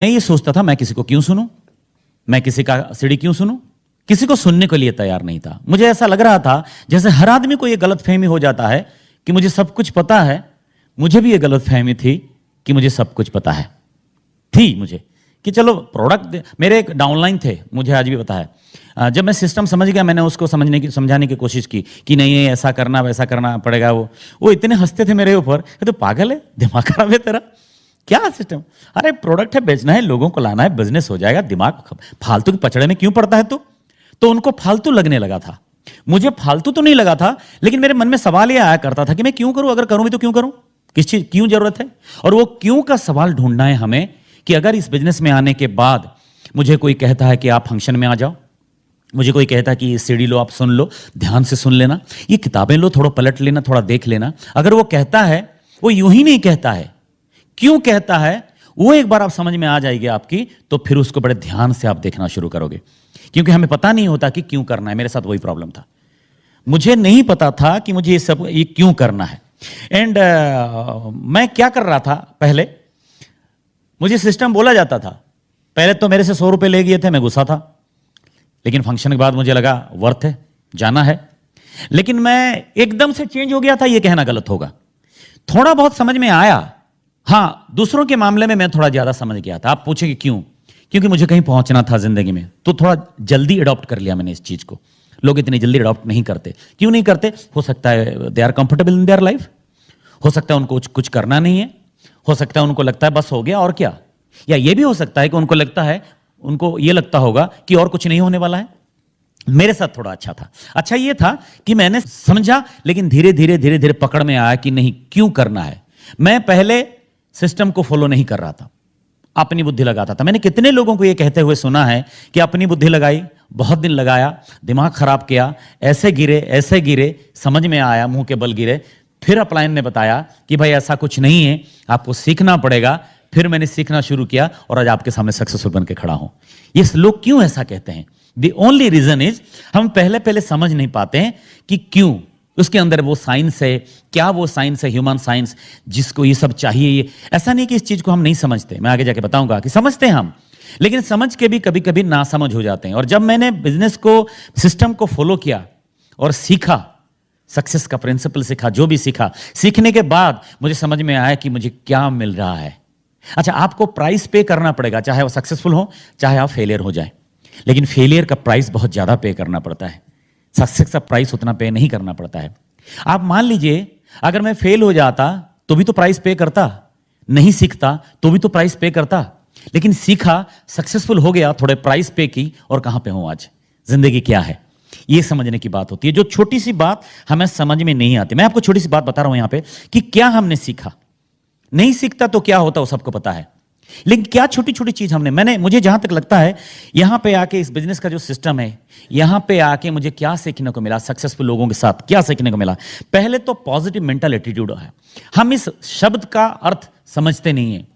मैं ये सोचता था मैं किसी को क्यों सुनूं, मैं किसी का सीढ़ी क्यों सुनूं, किसी को सुनने के लिए तैयार नहीं था। मुझे ऐसा लग रहा था जैसे हर आदमी को ये गलतफहमी हो जाता है कि मुझे सब कुछ पता है। मुझे भी ये गलतफहमी थी कि मुझे सब कुछ पता है, थी मुझे कि चलो प्रोडक्ट। मेरे एक डाउनलाइन थे, मुझे आज भी पता है। जब मैं सिस्टम समझ गया, मैंने उसको समझाने की कोशिश की कि नहीं ये ऐसा करना वैसा करना पड़ेगा। वो इतने हंसते थे मेरे ऊपर, तो पागल है, दिमाग खराब है तेरा, क्या सिस्टम। अरे प्रोडक्ट है, बेचना है, लोगों को लाना है, बिजनेस हो जाएगा, दिमाग फालतू के पचड़े में क्यों पड़ता है तो उनको फालतू लगने लगा था। मुझे फालतू तो नहीं लगा था, लेकिन मेरे मन में सवाल ये आया करता था कि मैं क्यों करूं, अगर करूं भी तो क्यों करूं, किस चीज क्यों जरूरत है। और वो क्यों का सवाल ढूंढना है हमें कि अगर इस बिजनेस में आने के बाद मुझे कोई कहता है कि आप फंक्शन में आ जाओ, मुझे कोई कहता है कि ये सीडी लो, आप सुन लो, ध्यान से सुन लेना, ये किताबें लो, थोड़ा पलट लेना, थोड़ा देख लेना। अगर वो कहता है, वो यूं ही नहीं कहता है, क्यों कहता है वो एक बार आप समझ में आ जाएगी आपकी, तो फिर उसको बड़े ध्यान से आप देखना शुरू करोगे। क्योंकि हमें पता नहीं होता कि क्यों करना है। मेरे साथ वही प्रॉब्लम था, मुझे नहीं पता था कि मुझे ये क्यों करना है। एंड मैं क्या कर रहा था, पहले मुझे सिस्टम बोला जाता था। पहले तो मेरे से 100 रुपए ले गए थे, मैं गुस्सा था, लेकिन फंक्शन के बाद मुझे लगा वर्थ है, जाना है। लेकिन मैं एकदम से चेंज हो गया था, यह कहना गलत होगा। थोड़ा बहुत समझ में आया, हाँ, दूसरों के मामले में मैं थोड़ा ज्यादा समझ गया था। आप पूछेंगे क्यों? क्योंकि मुझे कहीं पहुंचना था जिंदगी में, तो थोड़ा जल्दी अडॉप्ट कर लिया मैंने इस चीज को। लोग इतनी जल्दी अडॉप्ट नहीं करते। क्यों नहीं करते? हो सकता है they are comfortable in their life, हो सकता है उनको कुछ करना नहीं है, हो सकता है उनको लगता है बस हो गया और क्या, या ये भी हो सकता है कि उनको लगता है, उनको ये लगता होगा कि और कुछ नहीं होने वाला है। मेरे साथ थोड़ा अच्छा था। अच्छा ये था कि मैंने समझा, लेकिन धीरे धीरे धीरे धीरे पकड़ में आया कि नहीं, क्यों करना है। मैं पहले सिस्टम को फॉलो नहीं कर रहा था, अपनी बुद्धि लगाता था। मैंने कितने लोगों को यह कहते हुए सुना है कि अपनी बुद्धि लगाई, बहुत दिन लगाया, दिमाग खराब किया, ऐसे गिरे, समझ में आया, मुंह के बल गिरे। फिर अपलाइन ने बताया कि भाई ऐसा कुछ नहीं है, आपको सीखना पड़ेगा। फिर मैंने सीखना शुरू किया और आज आपके सामने सक्सेसफुल बन के खड़ा हूं। ये लोग क्यों ऐसा कहते हैं? द ओनली रीजन इज हम पहले समझ नहीं पाते हैं कि क्यों। उसके अंदर वो साइंस है, क्या वो साइंस है, ह्यूमन साइंस, जिसको ये सब चाहिए। ये ऐसा नहीं कि इस चीज को हम नहीं समझते, मैं आगे जाके बताऊंगा कि समझते हैं हम, लेकिन समझ के भी कभी कभी नासमझ हो जाते हैं। और जब मैंने बिजनेस को, सिस्टम को फॉलो किया और सीखा, सक्सेस का प्रिंसिपल सीखा, जो भी सीखा, सीखने के बाद मुझे समझ में आया कि मुझे क्या मिल रहा है। अच्छा, आपको प्राइस पे करना पड़ेगा, चाहे वो सक्सेसफुल हो, चाहे आप फेलियर हो जाए। लेकिन फेलियर का प्राइस बहुत ज्यादा पे करना पड़ता है, सक्सेस का प्राइस उतना पे नहीं करना पड़ता है। आप मान लीजिए अगर मैं फेल हो जाता तो भी तो प्राइस पे करता, नहीं सीखता तो भी तो प्राइस पे करता, लेकिन सीखा, सक्सेसफुल हो गया, थोड़े प्राइस पे की, और कहां पे हूं आज। जिंदगी क्या है, ये समझने की बात होती है। जो छोटी सी बात हमें समझ में नहीं आती, मैं आपको छोटी सी बात बता रहा हूं यहां पे कि क्या हमने सीखा। नहीं सीखता तो क्या होता, वो सबको पता है, लेकिन क्या छोटी छोटी चीज मुझे जहां तक लगता है, यहां पे आके इस बिजनेस का जो सिस्टम है, यहां पे आके मुझे क्या सीखने को मिला, सक्सेसफुल लोगों के साथ क्या सीखने को मिला। पहले तो पॉजिटिव मेंटल एटीट्यूड है। हम इस शब्द का अर्थ समझते नहीं है,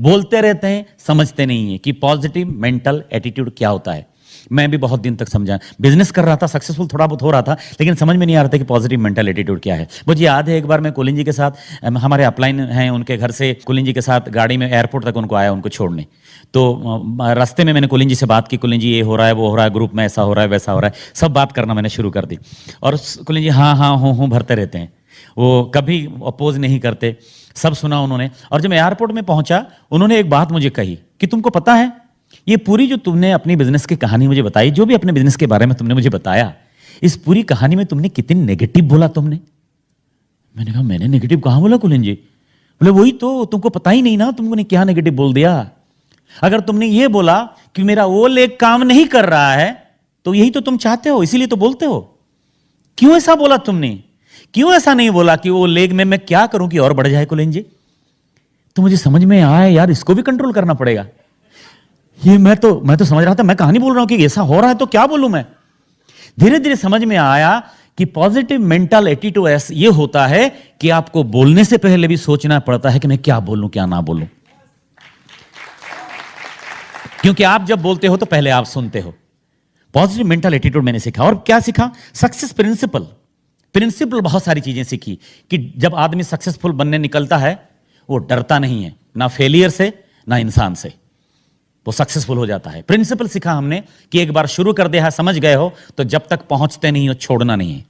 बोलते रहते हैं, समझते नहीं है कि पॉजिटिव मेंटल एटीट्यूड क्या होता है। मैं भी बहुत दिन तक समझा, बिजनेस कर रहा था, सक्सेसफुल थोड़ा बहुत हो रहा था, लेकिन समझ में नहीं आ रहा था कि पॉजिटिव मेंटल एटीट्यूड क्या है। मुझे याद है एक बार मैं कुलिन जी के साथ, हमारे अपलाइन हैं, उनके घर से कुलिन जी के साथ गाड़ी में एयरपोर्ट तक उनको आया, उनको छोड़ने। तो रास्ते में मैंने कुलिन जी से बात की, कुलिन जी ये हो रहा है, वो हो रहा है, ग्रुप में ऐसा हो रहा है, वैसा हो रहा है, सब बात करना मैंने शुरू कर दी। और कुलिन जी हाँ हाँ हूँ भरते रहते हैं, वो कभी अपोज नहीं करते, सब सुना उन्होंने। और जब मैं एयरपोर्ट में पहुंचा, उन्होंने एक बात मुझे कही कि तुमको पता है, ये पूरी जो तुमने अपनी बिजनेस की कहानी मुझे बताई, जो भी अपने बिजनेस के बारे में तुमने मुझे बताया, इस पूरी कहानी में तुमने कितनी नेगेटिव बोला तुमने। मैंने कहा मैंने नेगेटिव कहां बोला कुलिन जी? बोले वही तो, तुमको पता ही नहीं ना तुमने क्या नेगेटिव बोल दिया। अगर तुमने ये बोला कि मेरा वो लेग काम नहीं कर रहा है, तो यही तो तुम चाहते हो, इसीलिए तो बोलते हो। क्यों ऐसा बोला तुमने? क्यों ऐसा नहीं बोला कि वो लेग में मैं क्या करूं कि और बढ़ जाए कुलिन जी? तो मुझे समझ में आया यार, इसको भी कंट्रोल करना पड़ेगा। ये मैं तो समझ रहा था, मैं कहानी बोल रहा हूं कि ऐसा हो रहा है तो क्या बोलूं मैं। धीरे धीरे समझ में आया कि पॉजिटिव मेंटल एटीट्यूड ये होता है कि आपको बोलने से पहले भी सोचना पड़ता है कि मैं क्या बोलूं क्या ना बोलूं। क्योंकि आप जब बोलते हो तो पहले आप सुनते हो। पॉजिटिव मेंटल एटीट्यूड मैंने सीखा। और क्या सीखा? सक्सेस प्रिंसिपल बहुत सारी चीजें सीखी कि जब आदमी सक्सेसफुल बनने निकलता है, वो डरता नहीं है, ना फेलियर से ना इंसान से। वो सक्सेसफुल हो जाता है। प्रिंसिपल सीखा हमने कि एक बार शुरू कर दिया है, समझ गए हो तो जब तक पहुंचते नहीं हो छोड़ना नहीं है।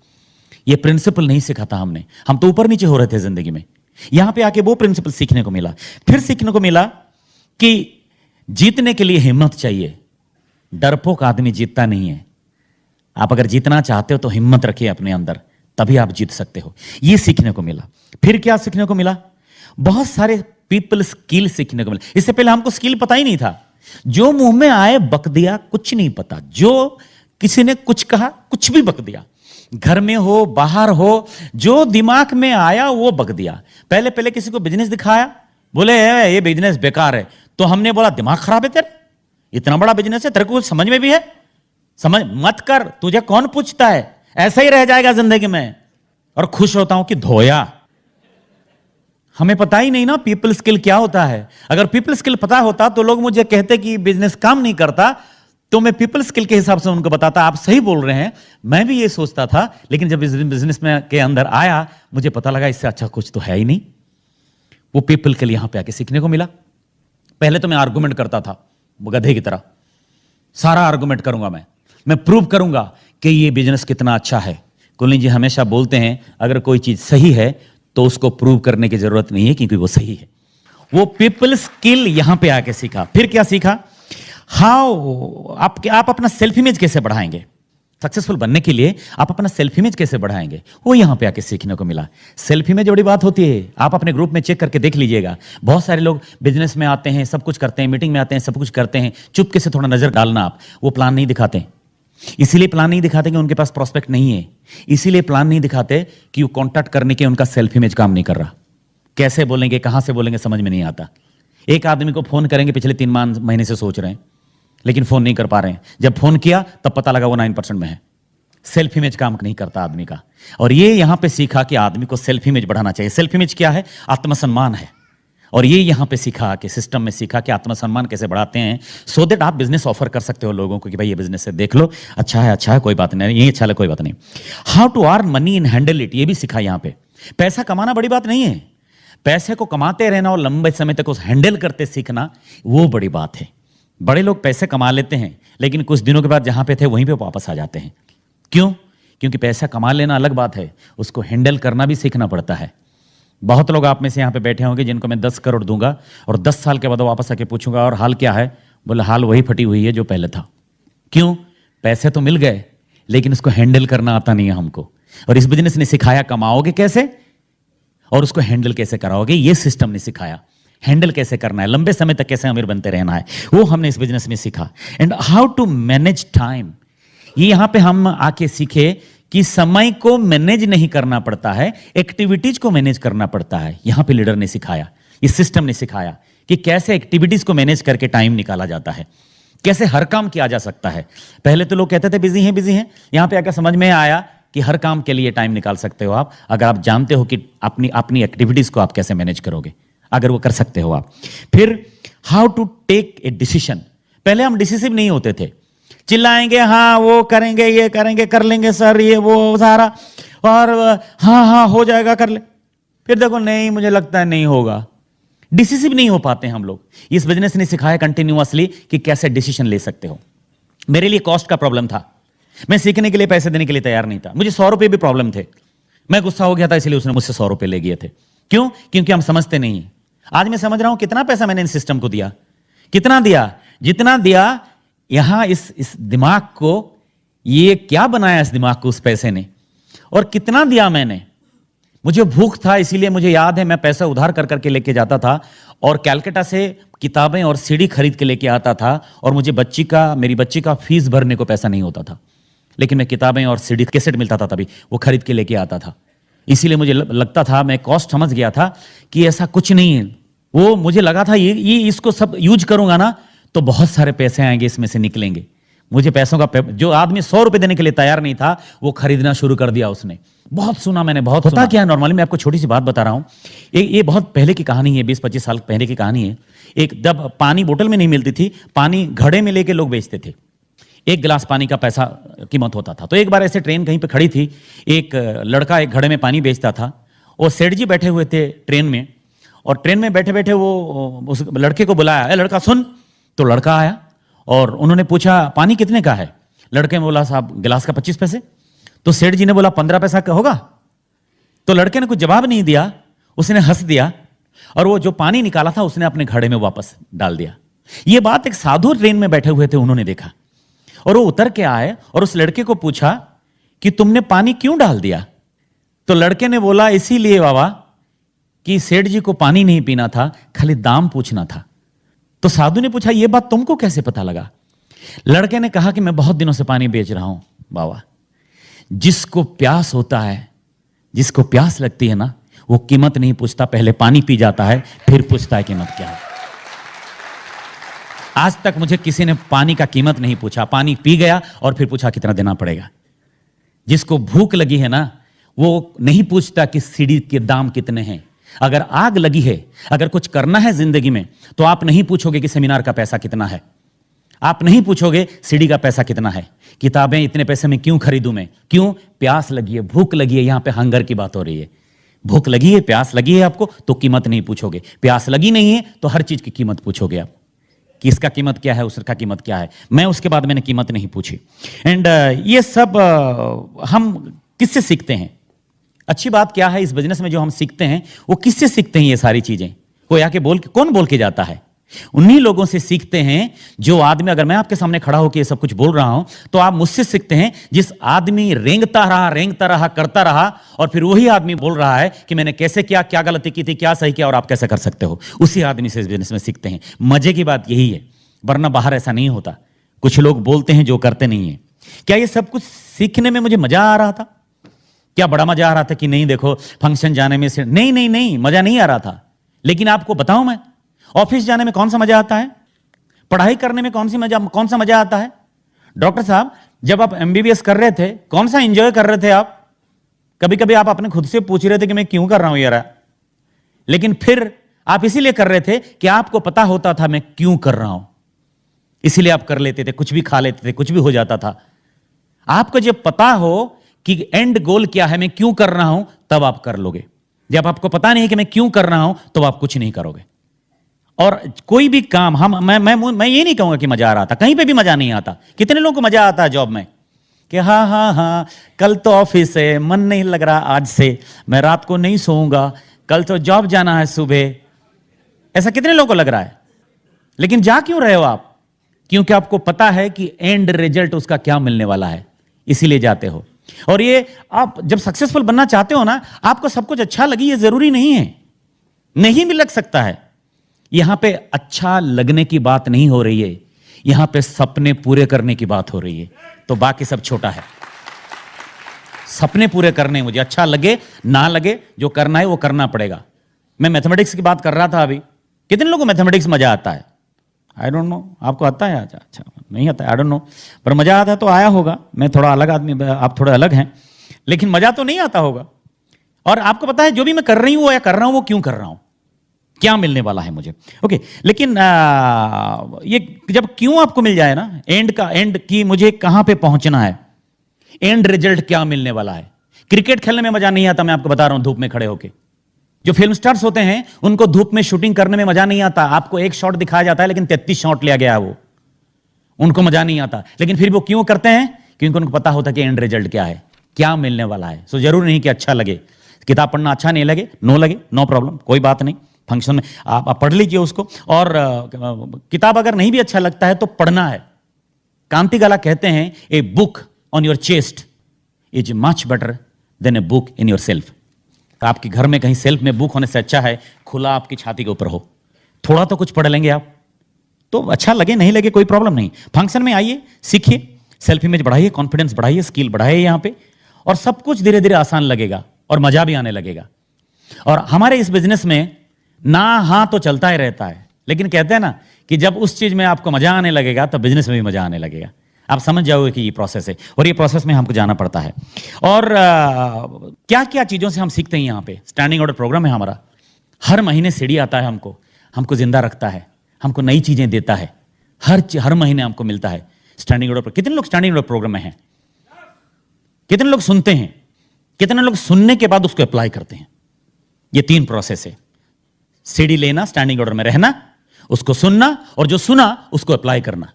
ये प्रिंसिपल नहीं सीखा था हमने, हम तो ऊपर नीचे हो रहे थे जिंदगी में। यहां पे आके वो प्रिंसिपल सीखने को मिला। फिर सीखने को मिला कि जीतने के लिए हिम्मत चाहिए, डरपोक आदमी जीतता नहीं है। आप अगर जीतना चाहते हो तो हिम्मत रखिए अपने अंदर, तभी आप जीत सकते हो। ये सीखने को मिला। फिर क्या सीखने को मिला? बहुत सारे पीपल स्किल सीखने को मिला। इससे पहले हमको स्किल पता ही नहीं था। जो मुंह में आए बक दिया, कुछ नहीं पता। जो किसी ने कुछ कहा, कुछ भी बक दिया। घर में हो बाहर हो, जो दिमाग में आया वो बक दिया। पहले पहले किसी को बिजनेस दिखाया, बोले ये बिजनेस बेकार है, तो हमने बोला दिमाग खराब है तेरे, इतना बड़ा बिजनेस है, तेरे को समझ में भी है? समझ मत कर, तुझे कौन पूछता है, ऐसा ही रह जाएगा जिंदगी में। और खुश होता हूं कि धोया। हमें पता ही नहीं ना पीपल स्किल क्या होता है। अगर पीपल स्किल पता होता तो लोग मुझे कहते कि बिजनेस काम नहीं करता, तो मैं पीपल स्किल के हिसाब से उनको बताता आप सही बोल रहे हैं। मैं भी ये सोचता था, लेकिन जब बिजनेस में के अंदर आया मुझे पता लगा इससे अच्छा कुछ तो है ही नहीं। वो पीपल के लिए यहां पे आके सीखने को मिला। पहले तो मैं आर्गुमेंट करता था गधे की तरह, सारा आर्गुमेंट करूंगा मैं प्रूव करूंगा कि ये बिजनेस कितना अच्छा है। कुलनी जी हमेशा बोलते हैं अगर कोई चीज सही है तो उसको प्रूव करने की जरूरत नहीं है, क्योंकि वो सही है। वो पीपल स्किल यहां पे आके सीखा। फिर क्या सीखा? हाउ आप अपना सेल्फ इमेज कैसे बढ़ाएंगे। सक्सेसफुल बनने के लिए आप अपना सेल्फ इमेज कैसे बढ़ाएंगे, वो यहां पे आके सीखने को मिला। सेल्फ इमेज बड़ी बात होती है। आप अपने ग्रुप में चेक करके देख लीजिएगा, बहुत सारे लोग बिजनेस में आते हैं, सब कुछ करते हैं, मीटिंग में आते हैं, सब कुछ करते हैं, चुपके से थोड़ा नजर डालना आप, वो प्लान नहीं दिखाते। इसीलिए प्लान नहीं दिखाते कि उनके पास प्रोस्पेक्ट नहीं है। इसीलिए प्लान नहीं दिखाते कि वो कॉन्टैक्ट करने के उनका सेल्फ इमेज काम नहीं कर रहा। कैसे बोलेंगे, कहां से बोलेंगे, समझ में नहीं आता। एक आदमी को फोन करेंगे, पिछले 3 महीने से सोच रहे हैं, लेकिन फोन नहीं कर पा रहे हैं। जब फोन किया तब पता लगा वो 9% में है। सेल्फ इमेज काम नहीं करता आदमी का। और ये यहां पे सीखा कि आदमी को सेल्फ इमेज बढ़ाना चाहिए। सेल्फ इमेज क्या है? आत्मसम्मान है। और ये यहां पे सीखा कि सिस्टम में सीखा कि आत्मसम्मान कैसे बढ़ाते हैं, सो दैट आप बिजनेस ऑफर कर सकते हो लोगों को कि भाई ये बिजनेस है, देख लो, अच्छा है कोई बात नहीं, ये अच्छा है कोई बात नहीं। How to earn money in handle it, ये भी सीखा यहां पे। पैसा कमाना बड़ी बात नहीं है, पैसे को कमाते रहना और लंबे समय तक उस हैंडल करते सीखना वो बड़ी बात है। बड़े लोग पैसे कमा लेते हैं, लेकिन कुछ दिनों के बाद जहां पे थे वहीं पे वापस आ जाते हैं। क्यों? क्योंकि पैसा कमा लेना अलग बात है, उसको हैंडल करना भी सीखना पड़ता है। बहुत लोग आप में से यहाँ पे बैठे होंगे जिनको मैं 10 करोड़ दूंगा और 10 साल के बाद वापस आके पूछूंगा और हाल क्या है, बोले हाल वही फटी हुई है जो पहले था। क्यों? पैसे तो मिल गए, लेकिन उसको हैंडल करना आता नहीं है हमको। और इस बिजनेस ने सिखाया कमाओगे कैसे और उसको हैंडल कैसे कराओगे, ये सिस्टम ने सिखाया। हैंडल कैसे करना है, लंबे समय तक कैसे अमीर बनते रहना है, वो हमने इस बिजनेस में सीखा। And how to manage time, ये यहां पे हम आके सीखे कि समय को मैनेज नहीं करना पड़ता है, एक्टिविटीज को मैनेज करना पड़ता है। यहां पे लीडर ने सिखाया, इस सिस्टम ने सिखाया कि कैसे एक्टिविटीज को मैनेज करके टाइम निकाला जाता है, कैसे हर काम किया जा सकता है। पहले तो लोग कहते थे बिजी हैं। यहां पे आकर समझ में आया कि हर काम के लिए टाइम निकाल सकते हो आप, अगर आप जानते हो कि अपनी एक्टिविटीज को आप कैसे मैनेज करोगे, अगर वो कर सकते हो आप। फिर how to take a decision. पहले हम डिसिसिव नहीं होते थे, चिल्लाएंगे, हाँ वो करेंगे, ये करेंगे, कर लेंगे सर, ये वो सारा, और हाँ हो जाएगा, कर ले। फिर देखो नहीं, मुझे लगता है नहीं होगा। डिसिसिव नहीं हो पाते हम लोग। इस बिजनेस ने सिखाया कंटिन्यूअसली कि कैसे डिसीजन ले सकते हो। मेरे लिए कॉस्ट का प्रॉब्लम था, मैं सीखने के लिए पैसे देने के लिए तैयार नहीं था। मुझे 100 रुपए भी प्रॉब्लम थे, मैं गुस्सा हो गया था, इसलिए उसने मुझसे 100 रुपए ले गए थे। क्यों? क्योंकि हम समझते नहीं है। आज मैं समझ रहा हूं कितना पैसा मैंने इन सिस्टम को दिया, कितना दिया, जितना दिया। यहां इस दिमाग को, ये क्या बनाया इस दिमाग को उस पैसे ने, और कितना दिया मैंने। मुझे भूख था, इसीलिए मुझे याद है मैं पैसा उधार कर करके लेके जाता था और कैलकाटा से किताबें और सीडी खरीद के लेके आता था। और मुझे मेरी बच्ची का फीस भरने को पैसा नहीं होता था, लेकिन मैं किताबें और सीडी कैसेट मिलता था तभी वो खरीद के लेके आता था। इसीलिए मुझे लगता था, मैं कॉस्ट समझ गया था कि ऐसा कुछ नहीं है। वो मुझे लगा था ये इसको सब यूज करूंगा ना तो बहुत सारे पैसे आएंगे, इसमें से निकलेंगे। मुझे पैसों का, जो आदमी 100 रुपए देने के लिए तैयार नहीं था वो खरीदना शुरू कर दिया उसने। बहुत सुना मैंने, बहुत सुना। क्या नॉर्मली मैं आपको छोटी सी बात बता रहा हूं, ये बहुत पहले की कहानी है, 20-25 साल पहले की कहानी है। एक जब पानी बोतल में नहीं मिलती थी, पानी घड़े में लेके लोग बेचते थे। एक गिलास पानी का पैसा कीमत होता था। तो एक बार ऐसे ट्रेन कहीं पे खड़ी थी, एक लड़का एक घड़े में पानी बेचता था, और सेठ जी बैठे हुए थे ट्रेन में, और ट्रेन में बैठे बैठे वो उस लड़के को बुलाया, लड़का सुन, तो लड़का आया और उन्होंने पूछा पानी कितने का है? लड़के ने बोला साहब गिलास का 25 पैसे। तो सेठ जी ने बोला 15 पैसा का होगा? तो लड़के ने कुछ जवाब नहीं दिया, उसने हंस दिया और वो जो पानी निकाला था उसने अपने घड़े में वापस डाल दिया। ये बात एक साधु ट्रेन में बैठे हुए थे, उन्होंने देखा और वो उतर के आए और उस लड़के को पूछा कि तुमने पानी क्यों डाल दिया? तो लड़के ने बोला इसीलिए बाबा कि सेठ जी को पानी नहीं पीना था, खाली दाम पूछना था। तो साधु ने पूछा यह बात तुमको कैसे पता लगा? लड़के ने कहा कि मैं बहुत दिनों से पानी बेच रहा हूं बाबा। जिसको प्यास होता है, जिसको प्यास लगती है ना, वो कीमत नहीं पूछता, पहले पानी पी जाता है फिर पूछता है कीमत क्या है। आज तक मुझे किसी ने पानी का कीमत नहीं पूछा, पानी पी गया और फिर पूछा कितना देना पड़ेगा। जिसको भूख लगी है ना, वो नहीं पूछता कि सीढ़ी के दाम कितने हैं। अगर आग लगी है, अगर कुछ करना है जिंदगी में, तो आप नहीं पूछोगे कि सेमिनार का पैसा कितना है, आप नहीं पूछोगे सीढ़ी का पैसा कितना है, किताबें इतने पैसे में क्यों खरीदूं मैं, क्यों? प्यास लगी है, भूख लगी है। यहां पे हंगर की बात हो रही है। भूख लगी है, प्यास लगी है आपको, तो कीमत नहीं पूछोगे। प्यास लगी नहीं है तो हर चीज की कीमत पूछोगे आप कि इसका कीमत क्या है, उसका कीमत क्या है। मैं उसके बाद मैंने कीमत नहीं पूछी। एंड ये सब हम किससे सीखते हैं? अच्छी बात क्या है इस बिजनेस में जो हम सीखते हैं, वो किससे सीखते हैं? ये सारी चीजें कोई आके कौन बोल के जाता है? उन्हीं लोगों से सीखते हैं जो आदमी, अगर मैं आपके सामने खड़ा होकर ये सब कुछ बोल रहा हूं तो आप मुझसे सीखते हैं। जिस आदमी रेंगता रहा करता रहा और फिर वही आदमी बोल रहा है कि मैंने कैसे किया, क्या गलती की थी, क्या सही किया और आप कैसे कर सकते हो, उसी आदमी से इस बिजनेस में सीखते हैं। मजे की बात यही है, वरना बाहर ऐसा नहीं होता। कुछ लोग बोलते हैं जो करते नहीं है। क्या ये सब कुछ सीखने में मुझे मजा आ रहा था? क्या बड़ा मजा आ रहा था कि नहीं देखो फंक्शन जाने में से नहीं मजा नहीं आ रहा था। लेकिन आपको बताऊं मैं, ऑफिस जाने में कौन सा मजा आता है, पढ़ाई करने में कौन सा मजा आता है। डॉक्टर साहब जब आप एमबीबीएस कर रहे थे कौन सा एंजॉय कर रहे थे आप? कभी कभी आप अपने खुद से पूछ रहे थे कि मैं क्यों कर रहा हूं यार, लेकिन फिर आप इसीलिए कर रहे थे कि आपको पता होता था मैं क्यों कर रहा हूं, इसीलिए आप कर लेते थे, कुछ भी खा लेते थे, कुछ भी हो जाता था। आपको जब पता हो कि एंड गोल क्या है, मैं क्यों कर रहा हूं, तब आप कर लोगे। जब आपको पता नहीं कि मैं क्यों कर रहा हूं तो आप कुछ नहीं करोगे। और कोई भी काम मैं ये नहीं कहूंगा कि मजा आ रहा था, कहीं पे भी मजा नहीं आता। कितने लोगों को मजा आता है जॉब में कि हाँ कल तो ऑफिस है, मन नहीं लग रहा आज से, मैं रात को नहीं सोऊंगा, कल तो जॉब जाना है सुबह। ऐसा कितने लोगों को लग रहा है? लेकिन जा क्यों रहे हो आप? क्योंकि आपको पता है कि एंड रिजल्ट उसका क्या मिलने वाला है, इसीलिए जाते हो। और ये आप जब सक्सेसफुल बनना चाहते हो ना, आपको सब कुछ अच्छा लगे ये जरूरी नहीं है, नहीं भी लग सकता है। यहां पे अच्छा लगने की बात नहीं हो रही है, यहां पे सपने पूरे करने की बात हो रही है। तो बाकी सब छोटा है। सपने पूरे करने, मुझे अच्छा लगे ना लगे, जो करना है वो करना पड़ेगा। मैं मैथमेटिक्स की बात कर रहा था अभी। कितने लोगों को मैथमेटिक्स मजा आता है? आई डोंट नो, आपको आता है? अच्छा नहीं आता है, आई डोंट नो, पर मजा आता तो आया होगा। मैं थोड़ा अलग आदमी, आप थोड़ा अलग हैं, लेकिन मजा तो नहीं आता होगा। और आपको पता है जो भी मैं कर रही हूं या कर रहा हूं वो क्यों कर रहा हूं, क्या मिलने वाला है मुझे। ओके, लेकिन ये जब क्यों आपको मिल जाए ना, एंड की मुझे कहां पे पहुंचना है, एंड रिजल्ट क्या मिलने वाला है। क्रिकेट खेलने में मजा नहीं आता, मैं आपको बता रहा हूं, धूप में खड़े होके। जो फिल्म स्टार्स होते हैं उनको धूप में शूटिंग करने में मजा नहीं आता। आपको एक शॉट दिखाया जाता है लेकिन 33 शॉट लिया गया है, वो उनको मजा नहीं आता। लेकिन फिर वो क्यों करते हैं? क्योंकि उनको पता होता है कि एंड रिजल्ट क्या है, क्या मिलने वाला है। सो जरूरी नहीं कि अच्छा लगे, किताब पढ़ना अच्छा नहीं लगे, नो प्रॉब्लम, कोई बात नहीं। फंक्शन में आप पढ़ लीजिए उसको। और किताब अगर नहीं भी अच्छा लगता है तो पढ़ना है। कांति गाला कहते हैं a book on your chest is much better than a book in your self. आपके घर में कहीं सेल्फ में बुक होने से अच्छा है खुला आपकी छाती के ऊपर हो। थोड़ा तो कुछ पढ़ लेंगे आप तो अच्छा लगे नहीं लगे कोई प्रॉब्लम नहीं। फंक्शन में आइए, सीखिए, सेल्फ इमेज बढ़ाइए, कॉन्फिडेंस बढ़ाइए, स्किल बढ़ाइए यहां पे, और सब कुछ धीरे धीरे आसान लगेगा और मजा भी आने लगेगा। और हमारे इस बिजनेस में ना हाँ तो चलता ही रहता है, लेकिन कहते हैं ना कि जब उस चीज में आपको मजा आने लगेगा तो बिजनेस में भी मजा आने लगेगा। आप समझ जाओगे कि ये प्रोसेस है और ये प्रोसेस में हमको जाना पड़ता है। और क्या क्या चीजों से हम सीखते हैं यहाँ पे। स्टैंडिंग ऑर्डर प्रोग्राम है हमारा, हर महीने सीढ़ी आता है, हमको जिंदा रखता है, हमको नई चीजें देता है, हर महीने हमको मिलता है स्टैंडिंग ऑर्डर। कितने लोग स्टैंडिंग ऑर्डर प्रोग्राम में हैं? कितने लोग सुनते हैं? कितने लोग सुनने के बाद उसको अप्लाई करते हैं? ये 3 प्रोसेस है। सीढ़ी लेना, स्टैंडिंग ऑर्डर में रहना, उसको सुनना, और जो सुना उसको अप्लाई करना।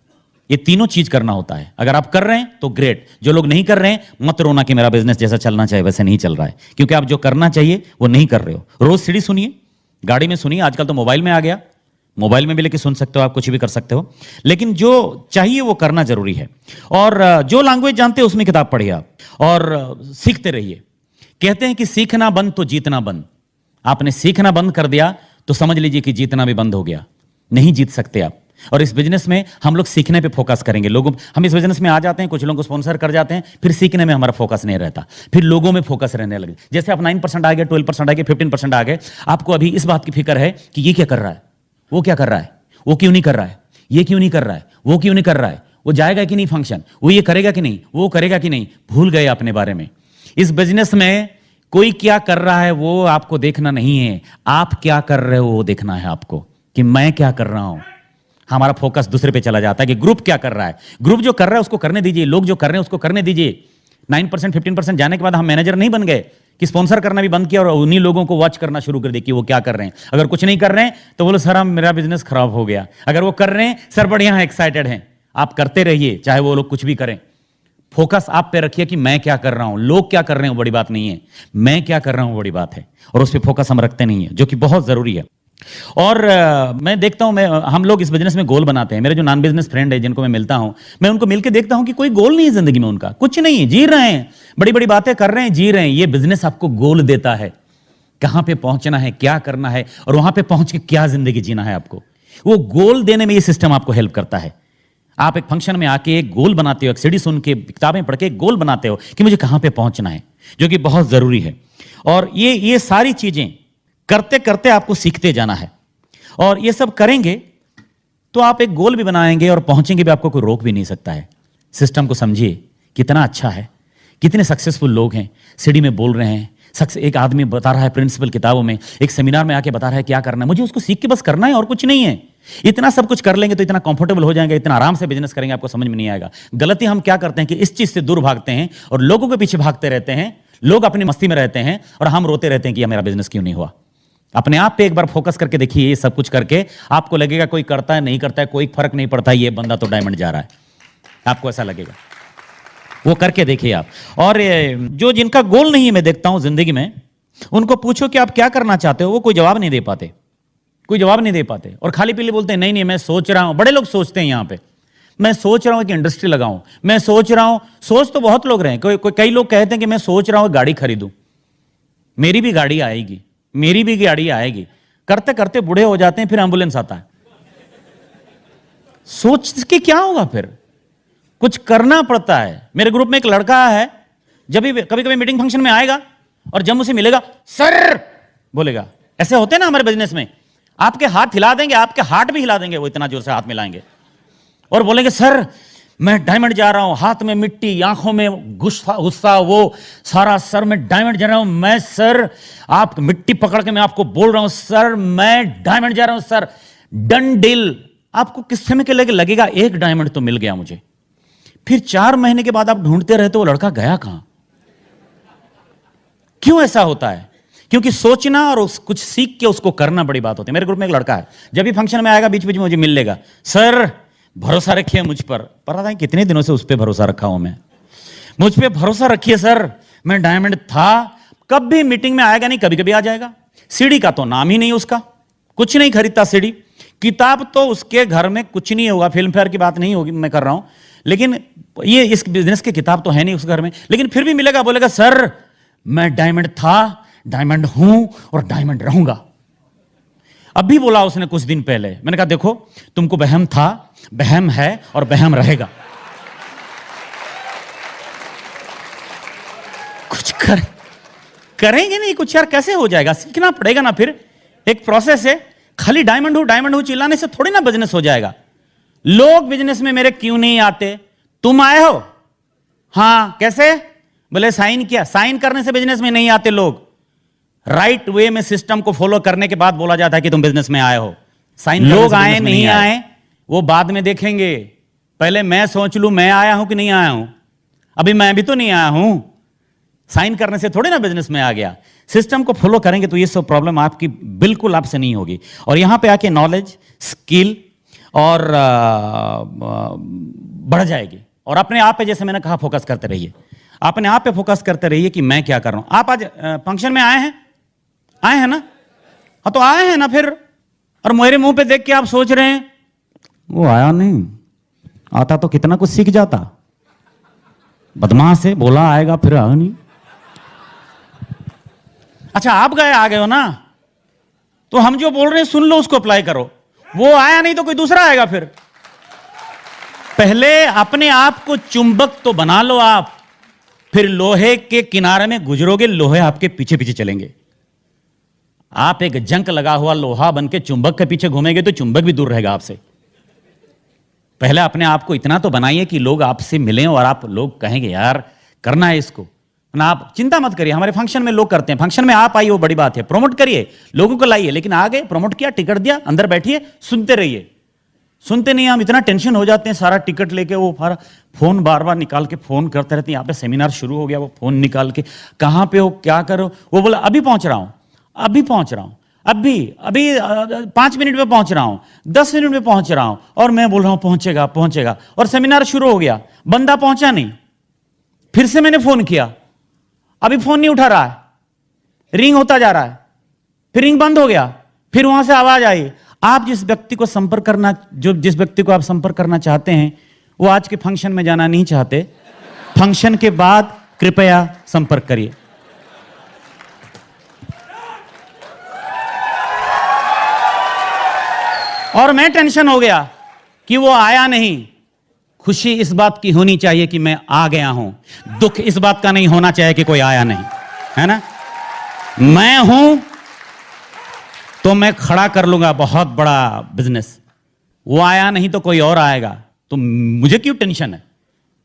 ये तीनों चीज करना होता है। अगर आप कर रहे हैं तो ग्रेट, जो लोग नहीं कर रहे हैं मत रोना कि मेरा बिजनेस जैसा चलना चाहिए वैसे नहीं चल रहा है, क्योंकि आप जो करना चाहिए वो नहीं कर रहे हो। रोज सीढ़ी सुनिए, गाड़ी में सुनिए, आजकल तो मोबाइल में आ गया, मोबाइल में भी लेके सुन सकते हो, आप कुछ भी कर सकते हो, लेकिन जो चाहिए वो करना जरूरी है। और जो लैंग्वेज जानते हो उसमें किताब पढ़िए आप, और सीखते रहिए। कहते हैं कि सीखना बंद तो जीतना बंद। आपने सीखना बंद कर दिया तो समझ लीजिए कि जीतना भी बंद हो गया, नहीं जीत सकते आप। और इस बिजनेस में हम लोग सीखने पे फोकस करेंगे। लोगों, हम इस बिजनेस में आ जाते हैं, कुछ लोगों को स्पॉन्सर कर जाते हैं, फिर सीखने में हमारा फोकस नहीं रहता, फिर लोगों में फोकस रहने लगे। जैसे आप 9% आ गए, 12% आ गए, 15% आ गए, आपको अभी इस बात की फिक्र है कि ये क्या कर रहा है, वो क्या कर रहा है, वो क्यों नहीं कर रहा है, ये क्यों नहीं कर रहा है, वो क्यों नहीं कर रहा है, वो जाएगा कि नहीं फंक्शन, वो ये करेगा कि नहीं, वो करेगा कि नहीं, भूल गए अपने बारे में। इस बिजनेस में कोई क्या कर रहा है वो आपको देखना नहीं है, आप क्या कर रहे हो वो देखना है आपको, कि मैं क्या कर रहा हूं। हमारा फोकस दूसरे पे चला जाता है कि ग्रुप क्या कर रहा है। ग्रुप जो कर रहा है उसको करने दीजिए, लोग जो कर रहे हैं उसको करने दीजिए। 9% 15% जाने के बाद हम मैनेजर नहीं बन गए कि स्पॉन्सर करना भी बंद किया और उन्हीं लोगों को वॉच करना शुरू कर दिया कि वो क्या कर रहे हैं। अगर कुछ नहीं कर रहे हैं तो बोलो सर मेरा बिजनेस खराब हो गया। अगर वो कर रहे हैं सर बढ़िया है, एक्साइटेड हैं, आप करते रहिए चाहे वो लोग कुछ भी करें। फोकस आप पे रखिए कि मैं क्या कर रहा हूं, लोग क्या कर रहे हैं वो बड़ी बात नहीं है, मैं क्या कर रहा हूं बड़ी बात है। और उस पर फोकस हम रखते नहीं है, जो कि बहुत जरूरी है। और मैं देखता हूं, हम लोग इस बिजनेस में गोल बनाते हैं। मेरे जो नॉन बिजनेस फ्रेंड है जिनको मैं मिलता हूं, मैं उनको मिलकर देखता हूं कि कोई गोल नहीं है जिंदगी में, उनका कुछ नहीं है, जी रहे हैं, बड़ी बड़ी बातें कर रहे हैं, जी रहे हैं। ये बिजनेस आपको गोल देता है, कहां पे पहुंचना है, क्या करना है, और वहां पे पहुंच के क्या जिंदगी जीना है आपको। वो गोल देने में ये सिस्टम आपको हेल्प करता है। आप एक फंक्शन में आके एक गोल बनाते हो, एक सीढ़ी सुन के, किताबें पढ़ के एक गोल बनाते हो कि मुझे कहां पे पहुंचना है, जो कि बहुत जरूरी है। और ये सारी चीजें करते करते आपको सीखते जाना है, और ये सब करेंगे तो आप एक गोल भी बनाएंगे और पहुंचेंगे भी, आपको कोई रोक भी नहीं सकता है। सिस्टम को समझिए कितना अच्छा है, कितने सक्सेसफुल लोग हैं, सीढ़ी में बोल रहे हैं, एक आदमी बता रहा है प्रिंसिपल किताबों में, एक सेमिनार में आके बता रहा है क्या करना है, मुझे उसको सीख के बस करना है और कुछ नहीं है। इतना सब कुछ कर लेंगे तो इतना कंफर्टेबल हो जाएंगे, इतना आराम से बिजनेस करेंगे, आपको समझ में नहीं आएगा। गलती हम क्या करते हैं कि इस चीज से दूर भागते हैं और लोगों के पीछे भागते रहते हैं, लोग अपनी मस्ती में रहते हैं और हम रोते रहते हैं कि मेरा बिजनेस क्यों नहीं हुआ। अपने आप पे एक बार फोकस करके देखिए, ये सब कुछ करके आपको लगेगा कोई करता है नहीं करता है कोई फर्क नहीं पड़ता, ये बंदा तो डायमंड जा रहा है, आपको ऐसा लगेगा। वो करके देखिए आप। और जो जिनका गोल नहीं है, मैं देखता हूं जिंदगी में, उनको पूछो कि आप क्या करना चाहते हो, वो कोई जवाब नहीं दे पाते, कोई जवाब नहीं दे पाते, और खाली पीले बोलते हैं नहीं नहीं मैं सोच रहा हूं। बड़े लोग सोचते हैं यहां पे, मैं सोच रहा हूं कि इंडस्ट्री लगाऊं, मैं सोच रहा हूं। सोच तो बहुत लोग रहे हैं, कई लोग कहते हैं कि मैं सोच रहा हूं गाड़ी खरीदूं, मेरी भी गाड़ी आएगी, मेरी भी गाड़ी आएगी। करते करते बूढ़े हो जाते हैं, फिर एम्बुलेंस आता है। सोच के क्या होगा, फिर कुछ करना पड़ता है। मेरे ग्रुप में एक लड़का है, जब भी कभी कभी मीटिंग फंक्शन में आएगा और जब मुझे मिलेगा सर बोलेगा, ऐसे होते हैं ना हमारे बिजनेस में, आपके हाथ हिला देंगे, आपके हाथ भी हिला देंगे, वो इतना जोर से हाथ मिलाएंगे और बोलेंगे सर मैं डायमंड जा रहा हूं, हाथ में मिट्टी, आंखों में गुस्सा, वो सारा, सर मैं डायमंड जा रहा हूं, मैं सर, आप मिट्टी पकड़ के मैं आपको बोल रहा हूं सर मैं डायमंड जा रहा हूं सर, डन डील। आपको किस समय के लगेगा एक डायमंड तो मिल गया मुझे, फिर 4 महीने के बाद आप ढूंढते रहते वो लड़का गया कहां। क्यों ऐसा होता है? क्योंकि सोचना और कुछ सीख के उसको करना बड़ी बात होती है। मेरे ग्रुप में एक लड़का है, जब भी फंक्शन में आएगा बीच बीच में मुझे मिल लेगा, सर भरोसा रखिए मुझ पर। पता है कितने दिनों से उस पर भरोसा रखा हूं मैं, मुझ पर भरोसा रखिए सर, मैं डायमंड था। कभी मीटिंग में आएगा नहीं, कभी कभी आ जाएगा। सीढ़ी का तो नाम ही नहीं उसका, कुछ नहीं खरीदता सीढ़ी। किताब तो उसके घर में कुछ नहीं होगा, फिल्म फेयर की बात नहीं होगी मैं कर रहा हूं, लेकिन ये इस बिजनेस की किताब तो है नहीं उस घर में, लेकिन फिर भी मिलेगा, बोलेगा सर मैं डायमंड था, डायमंड हूं और डायमंड रहूंगा। अभी बोला उसने कुछ दिन पहले, मैंने कहा देखो तुमको वहम था, वहम है और वहम रहेगा। कुछ करेंगे नहीं कुछ यार, कैसे हो जाएगा? सीखना पड़ेगा ना, फिर एक प्रोसेस है। खाली डायमंड हूं चिल्लाने से थोड़ी ना बिजनेस हो जाएगा। लोग बिजनेस में मेरे क्यों नहीं आते? तुम आए हो? हाँ कैसे? बोले साइन किया। साइन करने से बिजनेस में नहीं आते लोग, राइट वे में सिस्टम को फॉलो करने के बाद बोला जाता है कि तुम बिजनेस में आए हो। साइन लोग आए नहीं आए वो बाद में देखेंगे, पहले मैं सोच लूं मैं आया हूं कि नहीं आया हूं। अभी मैं भी तो नहीं आया हूं, साइन करने से थोड़ी ना बिजनेस में आ गया। सिस्टम को फॉलो करेंगे तो ये सब प्रॉब्लम आपकी बिल्कुल आपसे नहीं होगी। और यहां पे आके नॉलेज, स्किल और बढ़ जाएगी। और अपने आप पे, जैसे मैंने कहा, फोकस करते रहिए, अपने आप पे फोकस करते रहिए कि मैं क्या कर रहा हूं। आप आज फंक्शन में आए हैं ना? हाँ, तो आए हैं ना फिर। और मेरे मुंह पे देख के आप सोच रहे हैं वो आया नहीं, आता तो कितना कुछ सीख जाता। बदमाश है, बोला आएगा फिर आया नहीं। अच्छा, आप आ गए हो ना, तो हम जो बोल रहे हैं सुन लो, उसको अप्लाई करो। वो आया नहीं तो कोई दूसरा आएगा फिर। पहले अपने आप को चुंबक तो बना लो आप, फिर लोहे के किनारे में गुजरोगे, लोहे आपके पीछे पीछे चलेंगे। आप एक जंक लगा हुआ लोहा बन के चुंबक के पीछे घूमेंगे तो चुंबक भी दूर रहेगा आपसे। पहले अपने आप को इतना तो बनाइए कि लोग आपसे मिलें और आप लोग कहेंगे यार करना है इसको ना। आप चिंता मत करिए, हमारे फंक्शन में लोग करते हैं, फंक्शन में आप आइए वो बड़ी बात है। प्रमोट करिए, लोगों को लाइए, लेकिन आ गए, प्रमोट किया, टिकट दिया, अंदर बैठिए, सुनते रहिए। सुनते नहीं, हम इतना टेंशन हो जाते हैं, सारा टिकट लेके वो फोन बार बार निकाल के फोन करते रहते हैं। यहाँ पे सेमिनार शुरू हो गया, वो फोन निकाल के कहाँ पे हो, क्या करो, वो बोला अभी पहुंच रहा हूं, अभी पहुंच रहा हूं, अभी 5 मिनट में पहुंच रहा हूं, 10 मिनट में पहुंच रहा हूं। और मैं बोल रहा हूं पहुंचेगा पहुंचेगा, और सेमिनार शुरू हो गया, बंदा पहुंचा नहीं। फिर से मैंने फोन किया, अभी फोन नहीं उठा रहा है, रिंग होता जा रहा है, फिर रिंग बंद हो गया, फिर वहां से आवाज आई। आप जिस व्यक्ति को संपर्क करना, जिस व्यक्ति को आप संपर्क करना चाहते हैं, वो आज के फंक्शन में जाना नहीं चाहते। फंक्शन के बाद कृपया संपर्क करिए। और मैं टेंशन हो गया कि वो आया नहीं। खुशी इस बात की होनी चाहिए कि मैं आ गया हूं, दुख इस बात का नहीं होना चाहिए कि कोई आया नहीं, है ना? मैं हूं तो मैं खड़ा कर लूंगा बहुत बड़ा बिजनेस। वो आया नहीं तो कोई और आएगा, तो मुझे क्यों टेंशन है?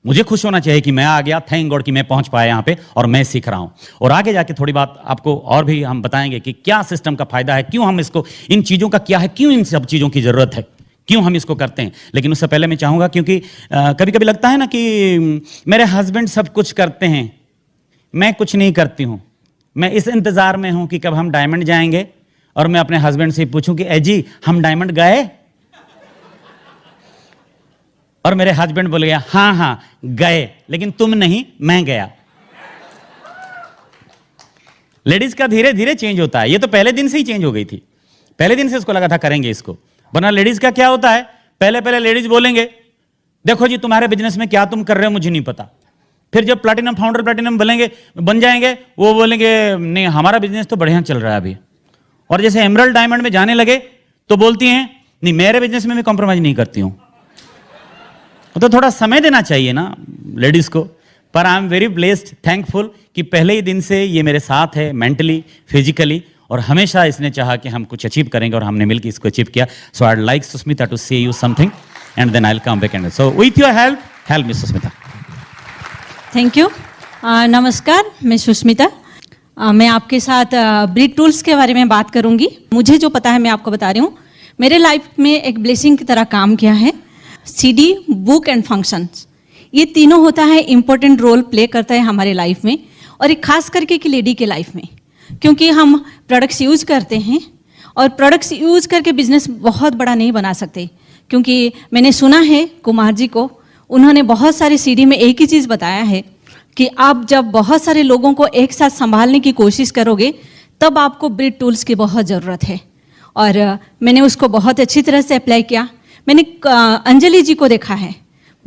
मुझे खुश होना चाहिए कि मैं आ गया, थैंक गॉड कि मैं पहुंच पाया यहां पे और मैं सीख रहा हूं। और आगे जाके थोड़ी बात आपको और भी हम बताएंगे कि क्या सिस्टम का फायदा है, क्यों हम इसको, इन चीजों का क्या है, क्यों इन सब चीजों की जरूरत है, क्यों हम इसको करते हैं। लेकिन उससे पहले मैं चाहूंगा, क्योंकि कभी कभी लगता है ना कि मेरे हस्बैंड सब कुछ करते हैं, मैं कुछ नहीं करती हूं। मैं इस इंतजार में हूं कि कब हम डायमंड जाएंगे और मैं अपने हस्बैंड से पूछूं कि ए जी हम डायमंड गए, और मेरे हस्बैंड बोले गया हाँ हाँ गए, लेकिन तुम नहीं, मैं गया। लेडीज का धीरे धीरे चेंज होता है। ये तो पहले दिन से ही चेंज हो गई थी, पहले दिन से इसको लगा था करेंगे इसको। वरना लेडीज का क्या होता है, पहले पहले लेडीज बोलेंगे देखो जी तुम्हारे बिजनेस में क्या तुम कर रहे हो मुझे नहीं पता। फिर जब प्लैटिनम फाउंडर प्लैटिनम बन जाएंगे, वो बोलेंगे नहीं हमारा बिजनेस तो बढ़िया चल रहा है अभी। और जैसे एमरल्ड डायमंड में जाने लगे तो बोलती हैं नहीं मेरे बिजनेस में मैं कॉम्प्रोमाइज नहीं करती हूं। तो थोड़ा समय देना चाहिए ना लेडीज को। पर I am very blessed, thankful कि पहले ही दिन से ये मेरे साथ है, मेंटली, फिजिकली, और हमेशा इसने चाहा कि हम कुछ अचीव करेंगे और हमने मिलकर इसको अचीव किया। So I like Sushmita to say you something and then I will come back and so with your help me Sushmita. Thank you. नमस्कार, मैं सुष्मिता। मैं आपके साथ ब्रीड टूल्स के बारे में बात करूंगी। मुझे जो पता है मैं आपको बता रही हूँ। मेरे लाइफ में एक ब्लेसिंग की तरह काम किया है। CD, बुक एंड फंक्शंस, ये तीनों होता है इम्पोर्टेंट रोल प्ले करता है हमारे लाइफ में, और एक खास करके कि लेडी के लाइफ में, क्योंकि हम प्रोडक्ट्स यूज करते हैं और प्रोडक्ट्स यूज करके बिजनेस बहुत बड़ा नहीं बना सकते। क्योंकि मैंने सुना है कुमार जी को, उन्होंने बहुत सारे CD में एक ही चीज़ बताया है कि आप जब बहुत सारे लोगों को एक साथ संभालने की कोशिश करोगे तब आपको ब्रीड टूल्स की बहुत ज़रूरत है। और मैंने उसको बहुत अच्छी तरह से अप्लाई किया। मैंने अंजलि जी को देखा है,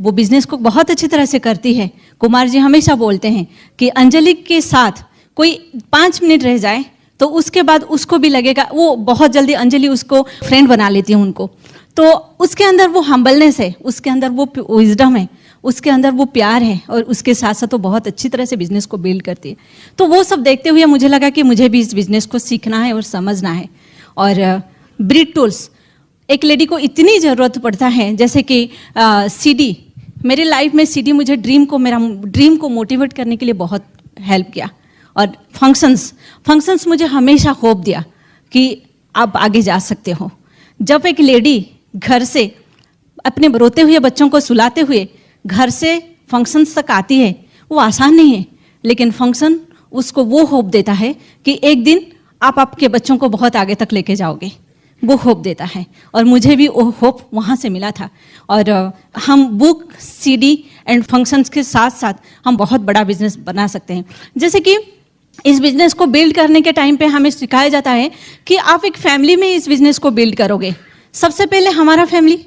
वो बिजनेस को बहुत अच्छी तरह से करती है। कुमार जी हमेशा बोलते हैं कि अंजलि के साथ कोई 5 मिनट रह जाए तो उसके बाद उसको भी लगेगा, वो बहुत जल्दी अंजलि उसको फ्रेंड बना लेती है उनको। तो उसके अंदर वो हम्बलनेस है, उसके अंदर वो विजडम है, उसके अंदर वो प्यार है, और उसके साथ साथ वो बहुत अच्छी तरह से बिजनेस को बिल्ड करती है। तो वो सब देखते हुए मुझे लगा कि मुझे भी इस बिजनेस को सीखना है और समझना है। और ब्रीड टूल्स एक लेडी को इतनी ज़रूरत पड़ता है, जैसे कि CD, मेरे लाइफ में CD मुझे मेरा ड्रीम को मोटिवेट करने के लिए बहुत हेल्प किया। और फंक्शंस मुझे हमेशा होप दिया कि आप आगे जा सकते हो। जब एक लेडी घर से अपने रोते हुए बच्चों को सुलाते हुए घर से फंक्शंस तक आती है, वो आसान नहीं है, लेकिन फंक्शन उसको वो होप देता है कि एक दिन आप आपके बच्चों को बहुत आगे तक लेके जाओगे, वो होप देता है। और मुझे भी वो होप वहाँ से मिला था। और हम बुक, सीडी एंड फंक्शंस के साथ साथ हम बहुत बड़ा बिजनेस बना सकते हैं। जैसे कि इस बिजनेस को बिल्ड करने के टाइम पे हमें सिखाया जाता है कि आप एक फैमिली में इस बिजनेस को बिल्ड करोगे। सबसे पहले हमारा फैमिली,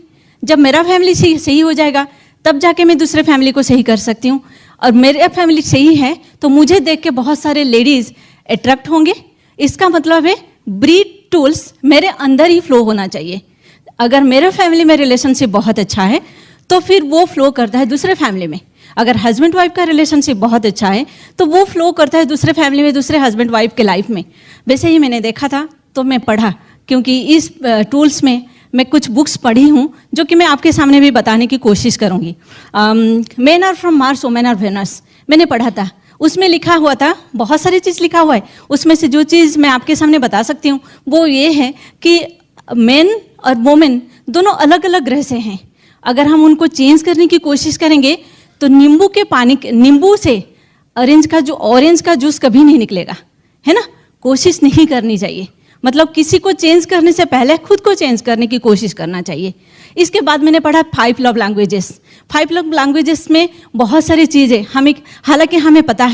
जब मेरा फैमिली सही हो जाएगा तब जाके मैं दूसरे फैमिली को सही कर सकती हूँ। और मेरा फैमिली सही है तो मुझे देख के बहुत सारे लेडीज़ अट्रैक्ट होंगे। इसका मतलब है ब्रीड टूल्स मेरे अंदर ही फ्लो होना चाहिए। अगर मेरे फैमिली में रिलेशनशिप बहुत अच्छा है तो फिर वो फ्लो करता है दूसरे फैमिली में। अगर हस्बैंड वाइफ का रिलेशनशिप बहुत अच्छा है तो वो फ्लो करता है दूसरे फैमिली में, दूसरे हस्बैंड वाइफ के लाइफ में। वैसे ही मैंने देखा था तो मैं पढ़ा, क्योंकि इस टूल्स में मैं कुछ बुक्स पढ़ी हूँ जो कि मैं आपके सामने भी बताने की कोशिश करूँगी। Men are from Mars, women are Venus, मैंने पढ़ा था। उसमें लिखा हुआ था, बहुत सारी चीज़ लिखा हुआ है, उसमें से जो चीज़ मैं आपके सामने बता सकती हूँ वो ये है कि मेन और वोमेन दोनों अलग अलग ग्रह से हैं। अगर हम उनको चेंज करने की कोशिश करेंगे तो नींबू से ऑरेंज का जूस कभी नहीं निकलेगा, है ना। कोशिश नहीं करनी चाहिए, मतलब किसी को चेंज करने से पहले खुद को चेंज करने की कोशिश करना चाहिए। इसके बाद मैंने पढ़ा 5 लव लैंग्वेजेस। 5 लव लैंग्वेजेस में बहुत सारी चीज़ें हालांकि हमें पता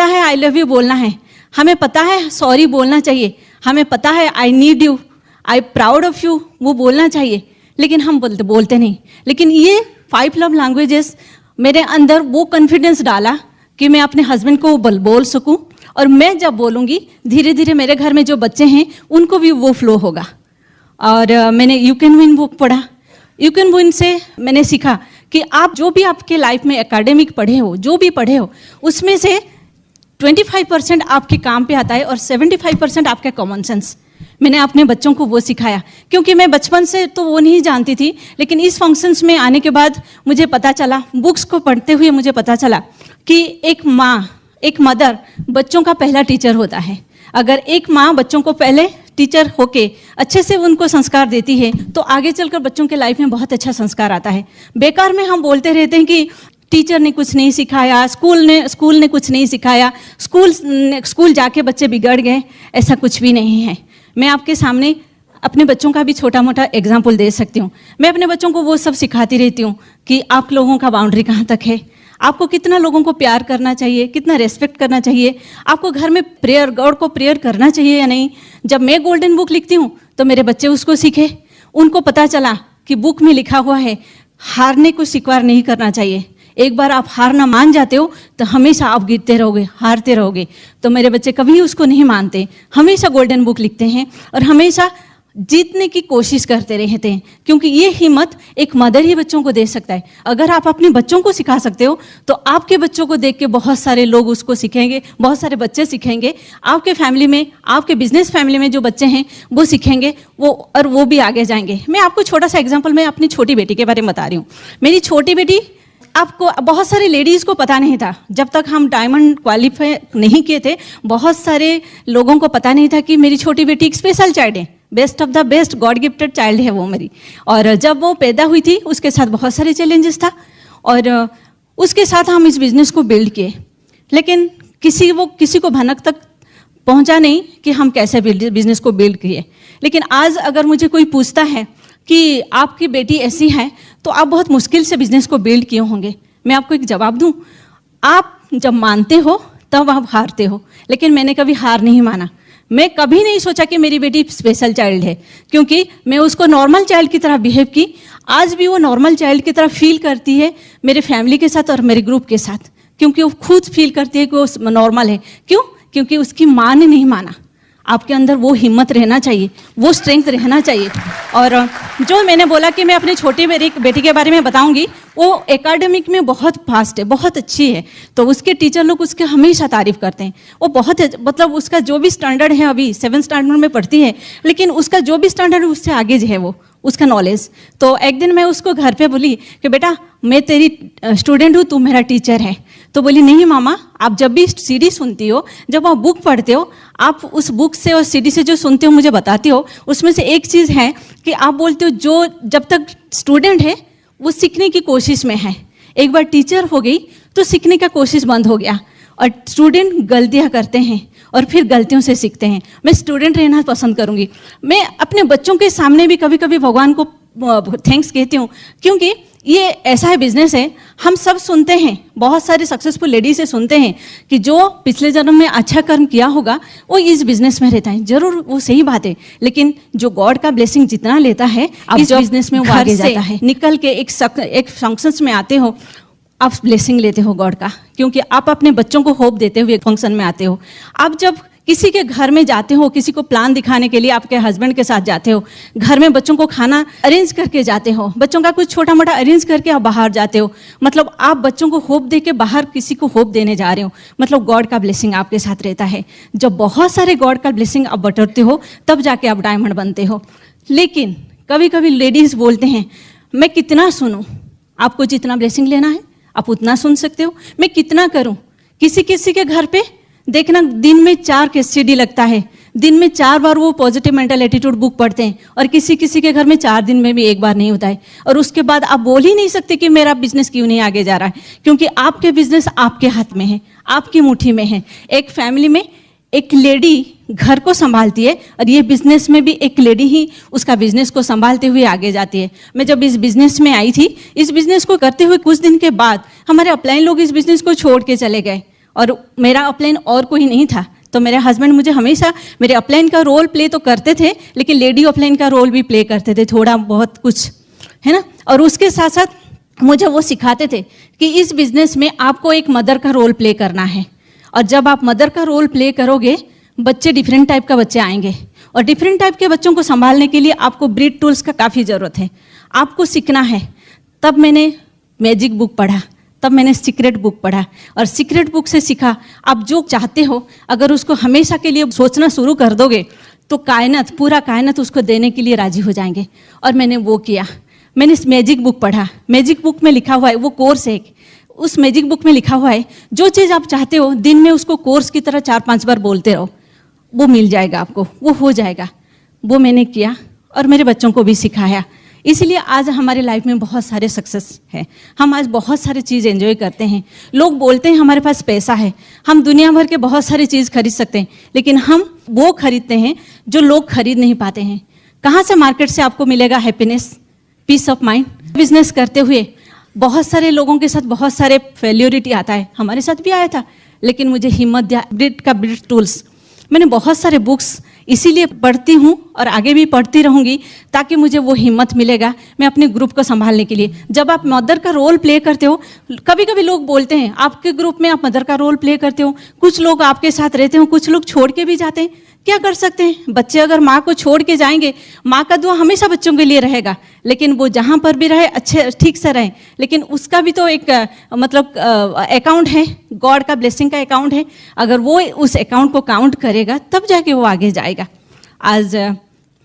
है आई लव यू बोलना है, हमें पता है सॉरी बोलना चाहिए, हमें पता है I need you, I proud of you वो बोलना चाहिए, लेकिन हम बोलते नहीं। लेकिन ये 5 लव लैंग्वेजेस मेरे अंदर वो कॉन्फिडेंस डाला कि मैं अपने हस्बैंड को बोल सकूं, और मैं जब बोलूँगी धीरे धीरे मेरे घर में जो बच्चे हैं उनको भी वो फ्लो होगा। और मैंने यू कैन विन बुक पढ़ा। यू कैन विन से मैंने सीखा कि आप जो भी आपके लाइफ में एकेडमिक पढ़े हो, जो भी पढ़े हो, उसमें से 25% आपके काम पे आता है और 75% आपका कॉमन सेंस। मैंने अपने बच्चों को वो सिखाया, क्योंकि मैं बचपन से तो वो नहीं जानती थी, लेकिन इस फंक्शंस में आने के बाद मुझे पता चला, बुक्स को पढ़ते हुए मुझे पता चला कि एक मदर बच्चों का पहला टीचर होता है। अगर एक माँ बच्चों को पहले टीचर होके अच्छे से उनको संस्कार देती है तो आगे चलकर बच्चों के लाइफ में बहुत अच्छा संस्कार आता है। बेकार में हम बोलते रहते हैं कि टीचर ने कुछ नहीं सिखाया, स्कूल ने कुछ नहीं सिखाया, स्कूल जाके बच्चे बिगड़ गए। ऐसा कुछ भी नहीं है। मैं आपके सामने अपने बच्चों का भी छोटा मोटा एग्जाम्पल दे सकती हूँ। मैं अपने बच्चों को वो सब सिखाती रहती हूँ कि आप लोगों का बाउंड्री कहाँ तक है, आपको कितना लोगों को प्यार करना चाहिए, कितना रेस्पेक्ट करना चाहिए, आपको घर में गॉड को प्रेयर करना चाहिए या नहीं। जब मैं गोल्डन बुक लिखती हूँ तो मेरे बच्चे उसको सीखे। उनको पता चला कि बुक में लिखा हुआ है हारने को स्वीकार नहीं करना चाहिए। एक बार आप हार ना मान जाते हो तो हमेशा आप गिरते रहोगे, हारते रहोगे। तो मेरे बच्चे कभी उसको नहीं मानते, हमेशा गोल्डन बुक लिखते हैं और हमेशा जीतने की कोशिश करते रहते हैं, क्योंकि ये हिम्मत एक मदर ही बच्चों को दे सकता है। अगर आप अपने बच्चों को सिखा सकते हो तो आपके बच्चों को देख के बहुत सारे लोग उसको सीखेंगे, बहुत सारे बच्चे सीखेंगे। आपके फैमिली में, आपके बिजनेस फैमिली में जो बच्चे हैं वो सीखेंगे, वो भी आगे जाएंगे। मैं आपको छोटा सा एग्जाम्पल, मैं अपनी छोटी बेटी के बारे में बता रही हूँ। मेरी छोटी बेटी, आपको बहुत सारे लेडीज़ को पता नहीं था, जब तक हम डायमंड क्वालिफाई नहीं किए थे, बहुत सारे लोगों को पता नहीं था कि मेरी छोटी बेटी एक स्पेशल चाइल्ड है, best of the best God gifted child है वो मेरी। और जब वो पैदा हुई थी उसके साथ बहुत सारे चैलेंजेस था और उसके साथ हम इस बिज़नेस को बिल्ड किए, लेकिन किसी को भनक तक पहुंचा नहीं कि हम कैसे बिज़नेस को बिल्ड किए। लेकिन आज अगर मुझे कोई पूछता है कि आपकी बेटी ऐसी है तो आप बहुत मुश्किल से बिज़नेस को बिल्ड किए होंगे, मैं आपको एक जवाब दूं, आप जब मानते हो तब आप हारते हो। लेकिन मैंने कभी हार नहीं माना। मैं कभी नहीं सोचा कि मेरी बेटी स्पेशल चाइल्ड है, क्योंकि मैं उसको नॉर्मल चाइल्ड की तरह बिहेव की। आज भी वो नॉर्मल चाइल्ड की तरह फील करती है मेरे फैमिली के साथ और मेरे ग्रुप के साथ, क्योंकि वो खुद फील करती है कि वो नॉर्मल है। क्यों? क्योंकि उसकी माँ ने नहीं माना। आपके अंदर वो हिम्मत रहना चाहिए, वो स्ट्रेंथ रहना चाहिए। और जो मैंने बोला कि मैं अपनी छोटी बेटी के बारे में बताऊंगी, वो एकेडमिक में बहुत फास्ट है, बहुत अच्छी है। तो उसके टीचर लोग उसके हमेशा तारीफ करते हैं। वो बहुत, मतलब उसका जो भी स्टैंडर्ड है, अभी 7th स्टैंडर्ड में पढ़ती है, लेकिन उसका जो भी स्टैंडर्ड है उससे आगे है वो, उसका नॉलेज। तो एक दिन मैं उसको घर पे बोली कि बेटा मैं तेरी स्टूडेंट हूँ, तू मेरा टीचर है। तो बोली नहीं मामा, आप जब भी सीडी सुनती हो, जब आप बुक पढ़ते हो, आप उस बुक से और सीडी से जो सुनते हो मुझे बताती हो, उसमें से एक चीज़ है कि आप बोलते हो जो जब तक स्टूडेंट है वो सीखने की कोशिश में है, एक बार टीचर हो गई तो सीखने का कोशिश बंद हो गया। और स्टूडेंट गलतियां करते हैं और फिर गलतियों से सीखते हैं। मैं स्टूडेंट रहना पसंद करूंगी। मैं अपने बच्चों के सामने भी कभी कभी भगवान को थैंक्स कहती हूँ, क्योंकि ये ऐसा है बिजनेस है, हम सब सुनते हैं, बहुत सारे सक्सेसफुल लेडी से सुनते हैं कि जो पिछले जन्म में अच्छा कर्म किया होगा वो इस बिजनेस में रहता है। जरूर वो सही बात है, लेकिन जो गॉड का ब्लेसिंग जितना लेता है इस बिजनेस में वो आगे जाता है। निकल के एक फंक्शंस में आते हो, आप ब्लेसिंग लेते हो गॉड का, क्योंकि आप अपने बच्चों को होप देते हुए फंक्शन में आते हो। आप जब किसी के घर में जाते हो, किसी को प्लान दिखाने के लिए आपके हस्बैंड के साथ जाते हो, घर में बच्चों को खाना अरेंज करके जाते हो, बच्चों का कुछ छोटा मोटा अरेंज करके आप बाहर जाते हो, मतलब आप बच्चों को होप दे के बाहर किसी को होप देने जा रहे हो, मतलब गॉड का ब्लेसिंग आपके साथ रहता है। जब बहुत सारे गॉड का ब्लेसिंग आप बटोरते हो तब जाके आप डायमंड बनते हो। लेकिन कभी कभी लेडीज बोलते हैं, मैं कितना सुनूं, आपको जितना ब्लेसिंग लेना है आप उतना सुन सकते हो, मैं कितना करूं। किसी किसी के घर पे देखना दिन में 4 केस स्टडी लगता है, दिन में 4 बार वो पॉजिटिव मेंटल एटीट्यूड बुक पढ़ते हैं, और किसी किसी के घर में 4 दिन में भी 1 बार नहीं होता है। और उसके बाद आप बोल ही नहीं सकते कि मेरा बिजनेस क्यों नहीं आगे जा रहा है, क्योंकि आपके बिजनेस आपके हाथ में है, आपकी मुट्ठी में है। एक फैमिली में एक लेडी घर को संभालती है और ये बिजनेस में भी एक लेडी ही उसका बिजनेस को संभालते हुए आगे जाती है। मैं जब इस बिजनेस में आई थी, इस बिजनेस को करते हुए कुछ दिन के बाद हमारे अपलाइन लोग इस बिजनेस को छोड़ के चले गए, और मेरा अपलाइन और कोई नहीं था। तो मेरे हस्बैंड मुझे हमेशा मेरे अपलाइन का रोल प्ले तो करते थे, लेकिन लेडी अपलाइन का रोल भी प्ले करते थे, थोड़ा बहुत कुछ, है ना। और उसके साथ साथ मुझे वो सिखाते थे कि इस बिजनेस में आपको एक मदर का रोल प्ले करना है, और जब आप मदर का रोल प्ले करोगे, बच्चे डिफरेंट टाइप का बच्चे आएंगे, और डिफरेंट टाइप के बच्चों को संभालने के लिए आपको ब्रीड टूल्स का काफ़ी ज़रूरत है, आपको सीखना है। तब मैंने मैजिक बुक पढ़ा, तब मैंने सीक्रेट बुक पढ़ा, और सीक्रेट बुक से सीखा आप जो चाहते हो अगर उसको हमेशा के लिए सोचना शुरू कर दोगे तो कायनात, पूरा कायनात उसको देने के लिए राजी हो जाएंगे। और मैंने वो किया, मैंने मैजिक बुक पढ़ा। मैजिक बुक में लिखा हुआ है, वो कोर्स है, उस मैजिक बुक में लिखा हुआ है जो चीज़ आप चाहते हो दिन में उसको कोर्स की तरह 4-5 बार बोलते रहो, वो मिल जाएगा आपको, वो हो जाएगा। वो मैंने किया और मेरे बच्चों को भी सिखाया। इसलिए आज हमारे लाइफ में बहुत सारे सक्सेस है, हम आज बहुत सारी चीज़ एंजॉय करते हैं। लोग बोलते हैं हमारे पास पैसा है, हम दुनिया भर के बहुत सारी चीज़ खरीद सकते हैं, लेकिन हम वो खरीदते हैं जो लोग खरीद नहीं पाते हैं। कहाँ से मार्केट से आपको मिलेगा happiness, peace of mind. Business करते हुए बहुत सारे लोगों के साथ बहुत सारे फेल्योरिटी आता है, हमारे साथ भी आया था, लेकिन मुझे हिम्मत दिया ब्रीड टूल्स। मैंने बहुत सारे बुक्स इसीलिए पढ़ती हूँ और आगे भी पढ़ती रहूँगी, ताकि मुझे वो हिम्मत मिलेगा मैं अपने ग्रुप को संभालने के लिए। जब आप मदर का रोल प्ले करते हो, कभी कभी लोग बोलते हैं आपके ग्रुप में आप मदर का रोल प्ले करते हो, कुछ लोग आपके साथ रहते हो, कुछ लोग छोड़ के भी जाते हैं। क्या कर सकते हैं, बच्चे अगर माँ को छोड़ के जाएंगे, माँ का दुआ हमेशा बच्चों के लिए रहेगा, लेकिन वो जहाँ पर भी रहे अच्छे ठीक से रहे, लेकिन उसका भी तो एक मतलब अकाउंट है, गॉड का ब्लेसिंग का अकाउंट है। अगर वो उस अकाउंट को काउंट करेगा तब जाके वो आगे जाएगा। आज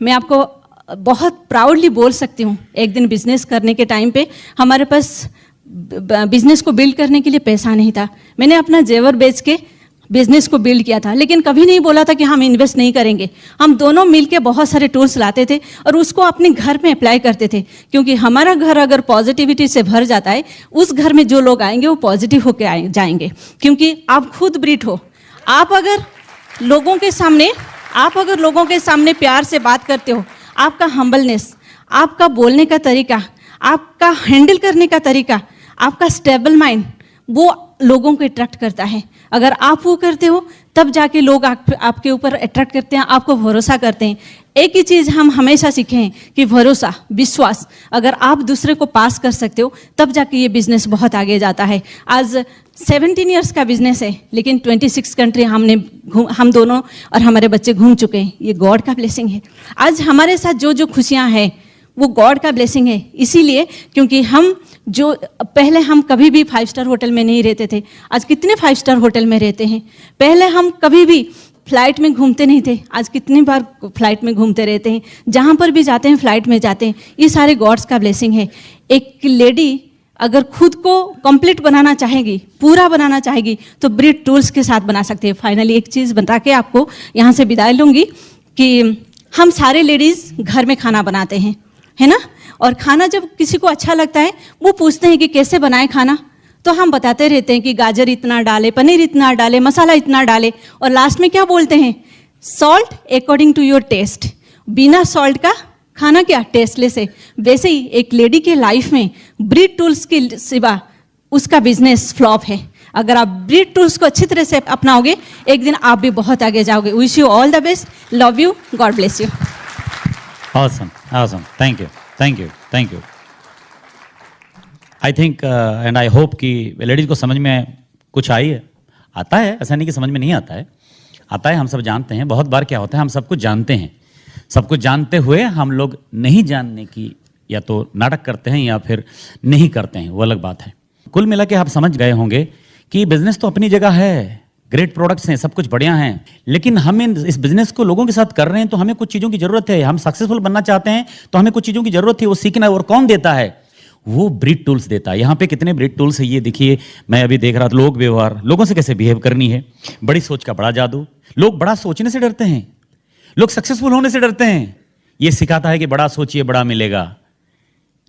मैं आपको बहुत प्राउडली बोल सकती हूँ, एक दिन बिजनेस करने के टाइम पे हमारे पास बिजनेस को बिल्ड करने के लिए पैसा नहीं था। मैंने अपना जेवर बेच के बिजनेस को बिल्ड किया था, लेकिन कभी नहीं बोला था कि हम इन्वेस्ट नहीं करेंगे। हम दोनों मिलके बहुत सारे टूल्स लाते थे और उसको अपने घर में अप्लाई करते थे, क्योंकि हमारा घर अगर पॉजिटिविटी से भर जाता है, उस घर में जो लोग आएंगे वो पॉजिटिव होकर जाएंगे। क्योंकि आप खुद ब्रीड हो, आप अगर लोगों के सामने प्यार से बात करते हो, आपका हम्बलनेस, आपका बोलने का तरीका, आपका हैंडल करने का तरीका, आपका स्टेबल माइंड, वो लोगों को अट्रैक्ट करता है। अगर आप वो करते हो तब जाके लोग आपके ऊपर अट्रैक्ट करते हैं, आपको भरोसा करते हैं। एक ही चीज़ हम हमेशा सीखे हैं कि भरोसा, विश्वास, अगर आप दूसरे को पास कर सकते हो तब जाके ये बिजनेस बहुत आगे जाता है। आज 17 इयर्स का बिजनेस है, लेकिन 26 कंट्री हम दोनों और हमारे बच्चे घूम चुके हैं। ये गॉड का ब्लेसिंग है। आज हमारे साथ जो जो खुशियाँ हैं वो गॉड का ब्लेसिंग है, इसीलिए क्योंकि पहले हम कभी भी 5 स्टार होटल में नहीं रहते थे, आज कितने 5 स्टार होटल में रहते हैं। पहले हम कभी भी फ्लाइट में घूमते नहीं थे, आज कितनी बार फ्लाइट में घूमते रहते हैं। जहाँ पर भी जाते हैं फ्लाइट में जाते हैं। ये सारे गॉड्स का ब्लेसिंग है। एक लेडी अगर खुद को कंप्लीट बनाना चाहेगी, पूरा बनाना चाहेगी, तो ब्रीड टूल्स के साथ बना सकते हैं। फाइनली एक चीज़ बता के आपको यहाँ से विदाई लूँगी कि हम सारे लेडीज़ घर में खाना बनाते हैं, है ना। और खाना जब किसी को अच्छा लगता है वो पूछते हैं कि कैसे बनाए खाना, तो हम बताते रहते हैं कि गाजर इतना डाले, पनीर इतना डाले, मसाला इतना डाले, और लास्ट में क्या बोलते हैं, salt according to your taste. बिना सॉल्ट का खाना क्या टेस्टलेस है। वैसे ही एक लेडी के लाइफ में ब्रीड टूल्स के सिवा उसका बिजनेस फ्लॉप है। अगर आप ब्रीड टूल्स को अच्छी तरह से अपनाओगे, एक दिन आप भी बहुत आगे जाओगे। Wish you all the best, love you, God bless you. Awesome, awesome. Thank you, thank you, thank you. I think and I hope कि लेडीज को समझ में कुछ आई है। आता है, ऐसा नहीं कि समझ में नहीं आता है, आता है, हम सब जानते हैं। बहुत बार क्या होता है, हम सब कुछ जानते हैं, सब कुछ जानते हुए हम लोग नहीं जानने की या तो नाटक करते हैं या फिर नहीं करते हैं, वो अलग बात है। कुल मिला के आप समझ गए होंगे कि बिजनेस तो अपनी जगह है, ग्रेट प्रोडक्ट्स हैं, सब कुछ बढ़िया हैं, लेकिन हम इस बिजनेस को लोगों के साथ कर रहे हैं तो हमें कुछ चीज़ों की ज़रूरत है। हम सक्सेसफुल बनना चाहते हैं तो हमें कुछ चीज़ों की ज़रूरत है, वो सीखना है। और कौन देता है? वो ब्रीड टूल्स देता है। यहाँ पे कितने ब्रीड टूल्स है ये देखिए, मैं अभी देख रहा था। लोग व्यवहार, लोगों से कैसे बिहेव करनी है, बड़ी सोच का बड़ा जादू। लोग बड़ा सोचने से डरते हैं, लोग सक्सेसफुल होने से डरते हैं। ये सिखाता है कि बड़ा सोचिए बड़ा मिलेगा।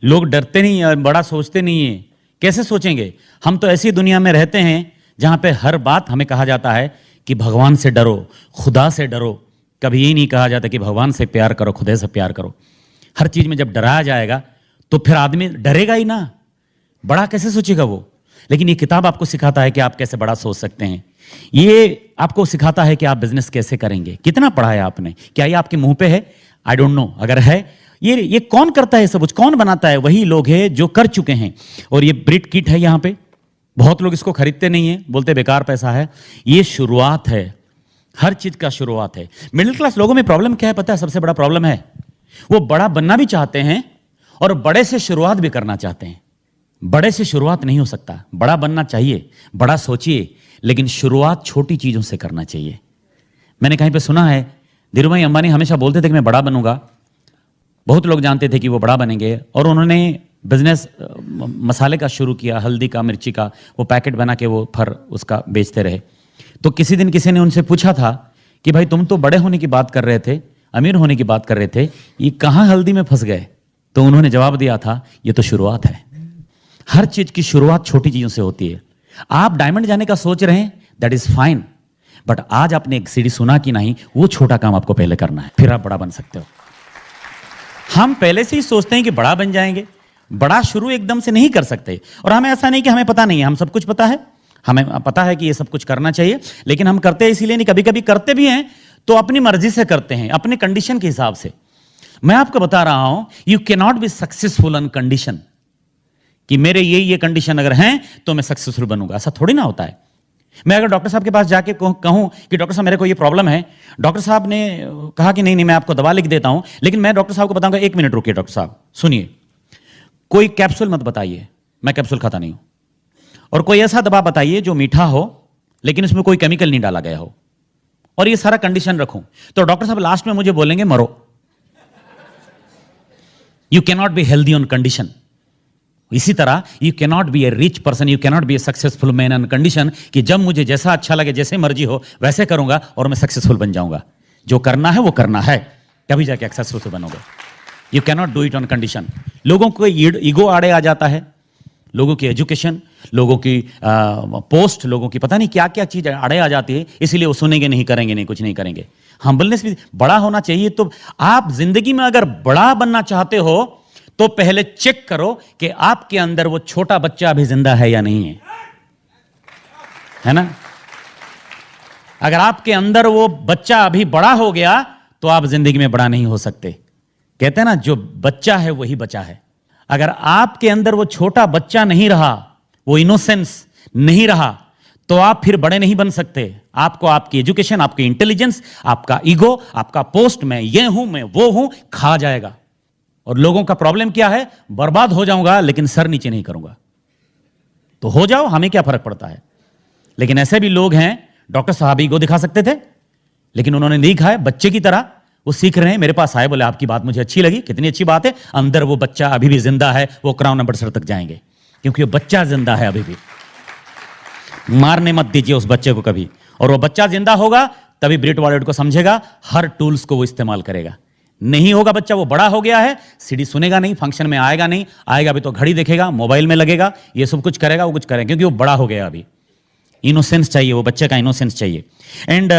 लोग डरते नहीं है, बड़ा सोचते नहीं है। कैसे सोचेंगे? हम तो ऐसी दुनिया में रहते हैं जहां पे हर बात हमें कहा जाता है कि भगवान से डरो, खुदा से डरो। कभी ये नहीं कहा जाता कि भगवान से प्यार करो, खुदा से प्यार करो। हर चीज में जब डराया जाएगा तो फिर आदमी डरेगा ही ना, बड़ा कैसे सोचेगा वो। लेकिन ये किताब आपको सिखाता है कि आप कैसे बड़ा सोच सकते हैं। ये आपको सिखाता है कि आप बिजनेस कैसे करेंगे। कितना पढ़ा है आपने? क्या ये आपके मुंह पे है? I don't know. अगर है, ये कौन करता है सब कुछ? कौन बनाता है? वही लोग हैं जो कर चुके हैं। और ये ब्रीड किट है यहाँ पे, बहुत लोग इसको खरीदते नहीं है, बोलते बेकार पैसा है। ये शुरुआत है, हर चीज का शुरुआत है। मिडिल क्लास लोगों में प्रॉब्लम क्या है पता है? सबसे बड़ा प्रॉब्लम है वो बड़ा बनना भी चाहते हैं और बड़े से शुरुआत भी करना चाहते हैं। बड़े से शुरुआत नहीं हो सकता, बड़ा बनना चाहिए, बड़ा सोचिए, लेकिन शुरुआत छोटी चीजों से करना चाहिए। मैंने कहीं पे सुना है, धीरूभाई अंबानी हमेशा बोलते थे कि मैं बड़ा बनूंगा। बहुत लोग जानते थे कि वो बड़ा बनेंगे और उन्होंने बिजनेस मसाले का शुरू किया, हल्दी का, मिर्ची का, वो पैकेट बना के वो फर उसका बेचते रहे। तो किसी दिन किसी ने उनसे पूछा था कि भाई तुम तो बड़े होने की बात कर रहे थे, अमीर होने की बात कर रहे थे, ये कहाँ हल्दी में फंस गए? तो उन्होंने जवाब दिया था, ये तो शुरुआत है। हर चीज की शुरुआत छोटी चीजों से होती है। आप डायमंड जाने का सोच रहे हैं, दैट इज फाइन, बट आज आपने एक सीढ़ी सुना कि नहीं, वो छोटा काम आपको पहले करना है, फिर आप बड़ा बन सकते हो। हम पहले से ही सोचते हैं कि बड़ा बन जाएंगे, बड़ा शुरू एकदम से नहीं कर सकते। और हमें ऐसा नहीं कि हमें पता नहीं है, हम सब कुछ पता है, हमें पता है कि ये सब कुछ करना चाहिए, लेकिन हम करते इसीलिए नहीं, कभी कभी करते भी हैं तो अपनी मर्जी से करते हैं, अपने कंडीशन के हिसाब से। मैं आपको बता रहा हूं, you can not be successful on condition कि मेरे ये कंडीशन अगर हैं तो मैं सक्सेसफुल बनूंगा। ऐसा थोड़ी ना होता है। मैं अगर डॉक्टर साहब के पास जाके कहूं कि डॉक्टर साहब मेरे को ये प्रॉब्लम है, डॉक्टर साहब ने कहा कि नहीं मैं आपको दवा लिख देता हूं, लेकिन मैं डॉक्टर साहब को बताऊंगा, एक मिनट रुकिए डॉक्टर साहब, सुनिए, कोई कैप्सूल मत बताइए, मैं कैप्सूल खाता नहीं हूं, और कोई ऐसा दवा बताइए जो मीठा हो लेकिन उसमें कोई केमिकल नहीं डाला गया हो, और ये सारा कंडीशन रखूं, तो डॉक्टर साहब लास्ट में मुझे बोलेंगे मरो। You can not be healthy on condition. इसी तरह you can not be A rich person, you can not be A successful man on condition कि जब मुझे जैसा अच्छा लगे, जैसे मर्जी हो वैसे करूंगा और मैं सक्सेसफुल बन जाऊंगा। जो करना है वो करना है, तभी जाके सक्सेसफुल बनोगे। You can not do it on condition. लोगों को ईगो आड़े आ जाता है, लोगों की एजुकेशन, लोगों की पोस्ट, लोगों की पता नहीं क्या क्या चीज आड़े आ जाती है, इसीलिए वो सुनेंगे नहीं, करेंगे नहीं, कुछ नहीं करेंगे। हम्बलनेस भी बड़ा होना चाहिए। तो आप जिंदगी में अगर बड़ा बनना चाहते हो तो पहले चेक करो कि आपके अंदर वो छोटा बच्चा अभी जिंदा है या नहीं है ना? अगर आपके अंदर वो बच्चा अभी बड़ा हो गया तो आप जिंदगी में बड़ा नहीं हो सकते। कहते हैं ना, जो बच्चा है वही बचा है। अगर आपके अंदर वो छोटा बच्चा नहीं रहा, वो इनोसेंस नहीं रहा, तो आप फिर बड़े नहीं बन सकते। आपको आपकी एजुकेशन, आपकी इंटेलिजेंस, आपका ईगो, आपका पोस्ट, मैं ये हूं, मैं वो हूं, खा जाएगा। और लोगों का प्रॉब्लम क्या है? बर्बाद हो जाऊंगा लेकिन सर नीचे नहीं करूंगा। तो हो जाओ, हमें क्या फर्क पड़ता है। लेकिन ऐसे भी लोग हैं, डॉक्टर साहब ईगो दिखा सकते थे लेकिन उन्होंने नहीं दिखाया। बच्चे की तरह वो सीख रहे हैं। मेरे पास आए, बोले आपकी बात मुझे अच्छी लगी, कितनी अच्छी बात है, अंदर वो बच्चा अभी भी जिंदा है, वो क्राउन अमृतसर तक जाएंगे क्योंकि वो बच्चा जिंदा है अभी भी। मारने मत दीजिए उस बच्चे को कभी। और वो बच्चा जिंदा होगा तभी ब्रीड वॉलेट को समझेगा, हर टूल्स को वो इस्तेमाल करेगा। नहीं होगा बच्चा, वो बड़ा हो गया है, सीडी सुनेगा नहीं, फंक्शन में आएगा नहीं, आएगा भी तो घड़ी देखेगा, मोबाइल में लगेगा, ये सब कुछ करेगा, वो कुछ करेगा, क्योंकि वो बड़ा हो गया अभी। इनोसेंस चाहिए, वो बच्चे का इनोसेंस चाहिए। एंड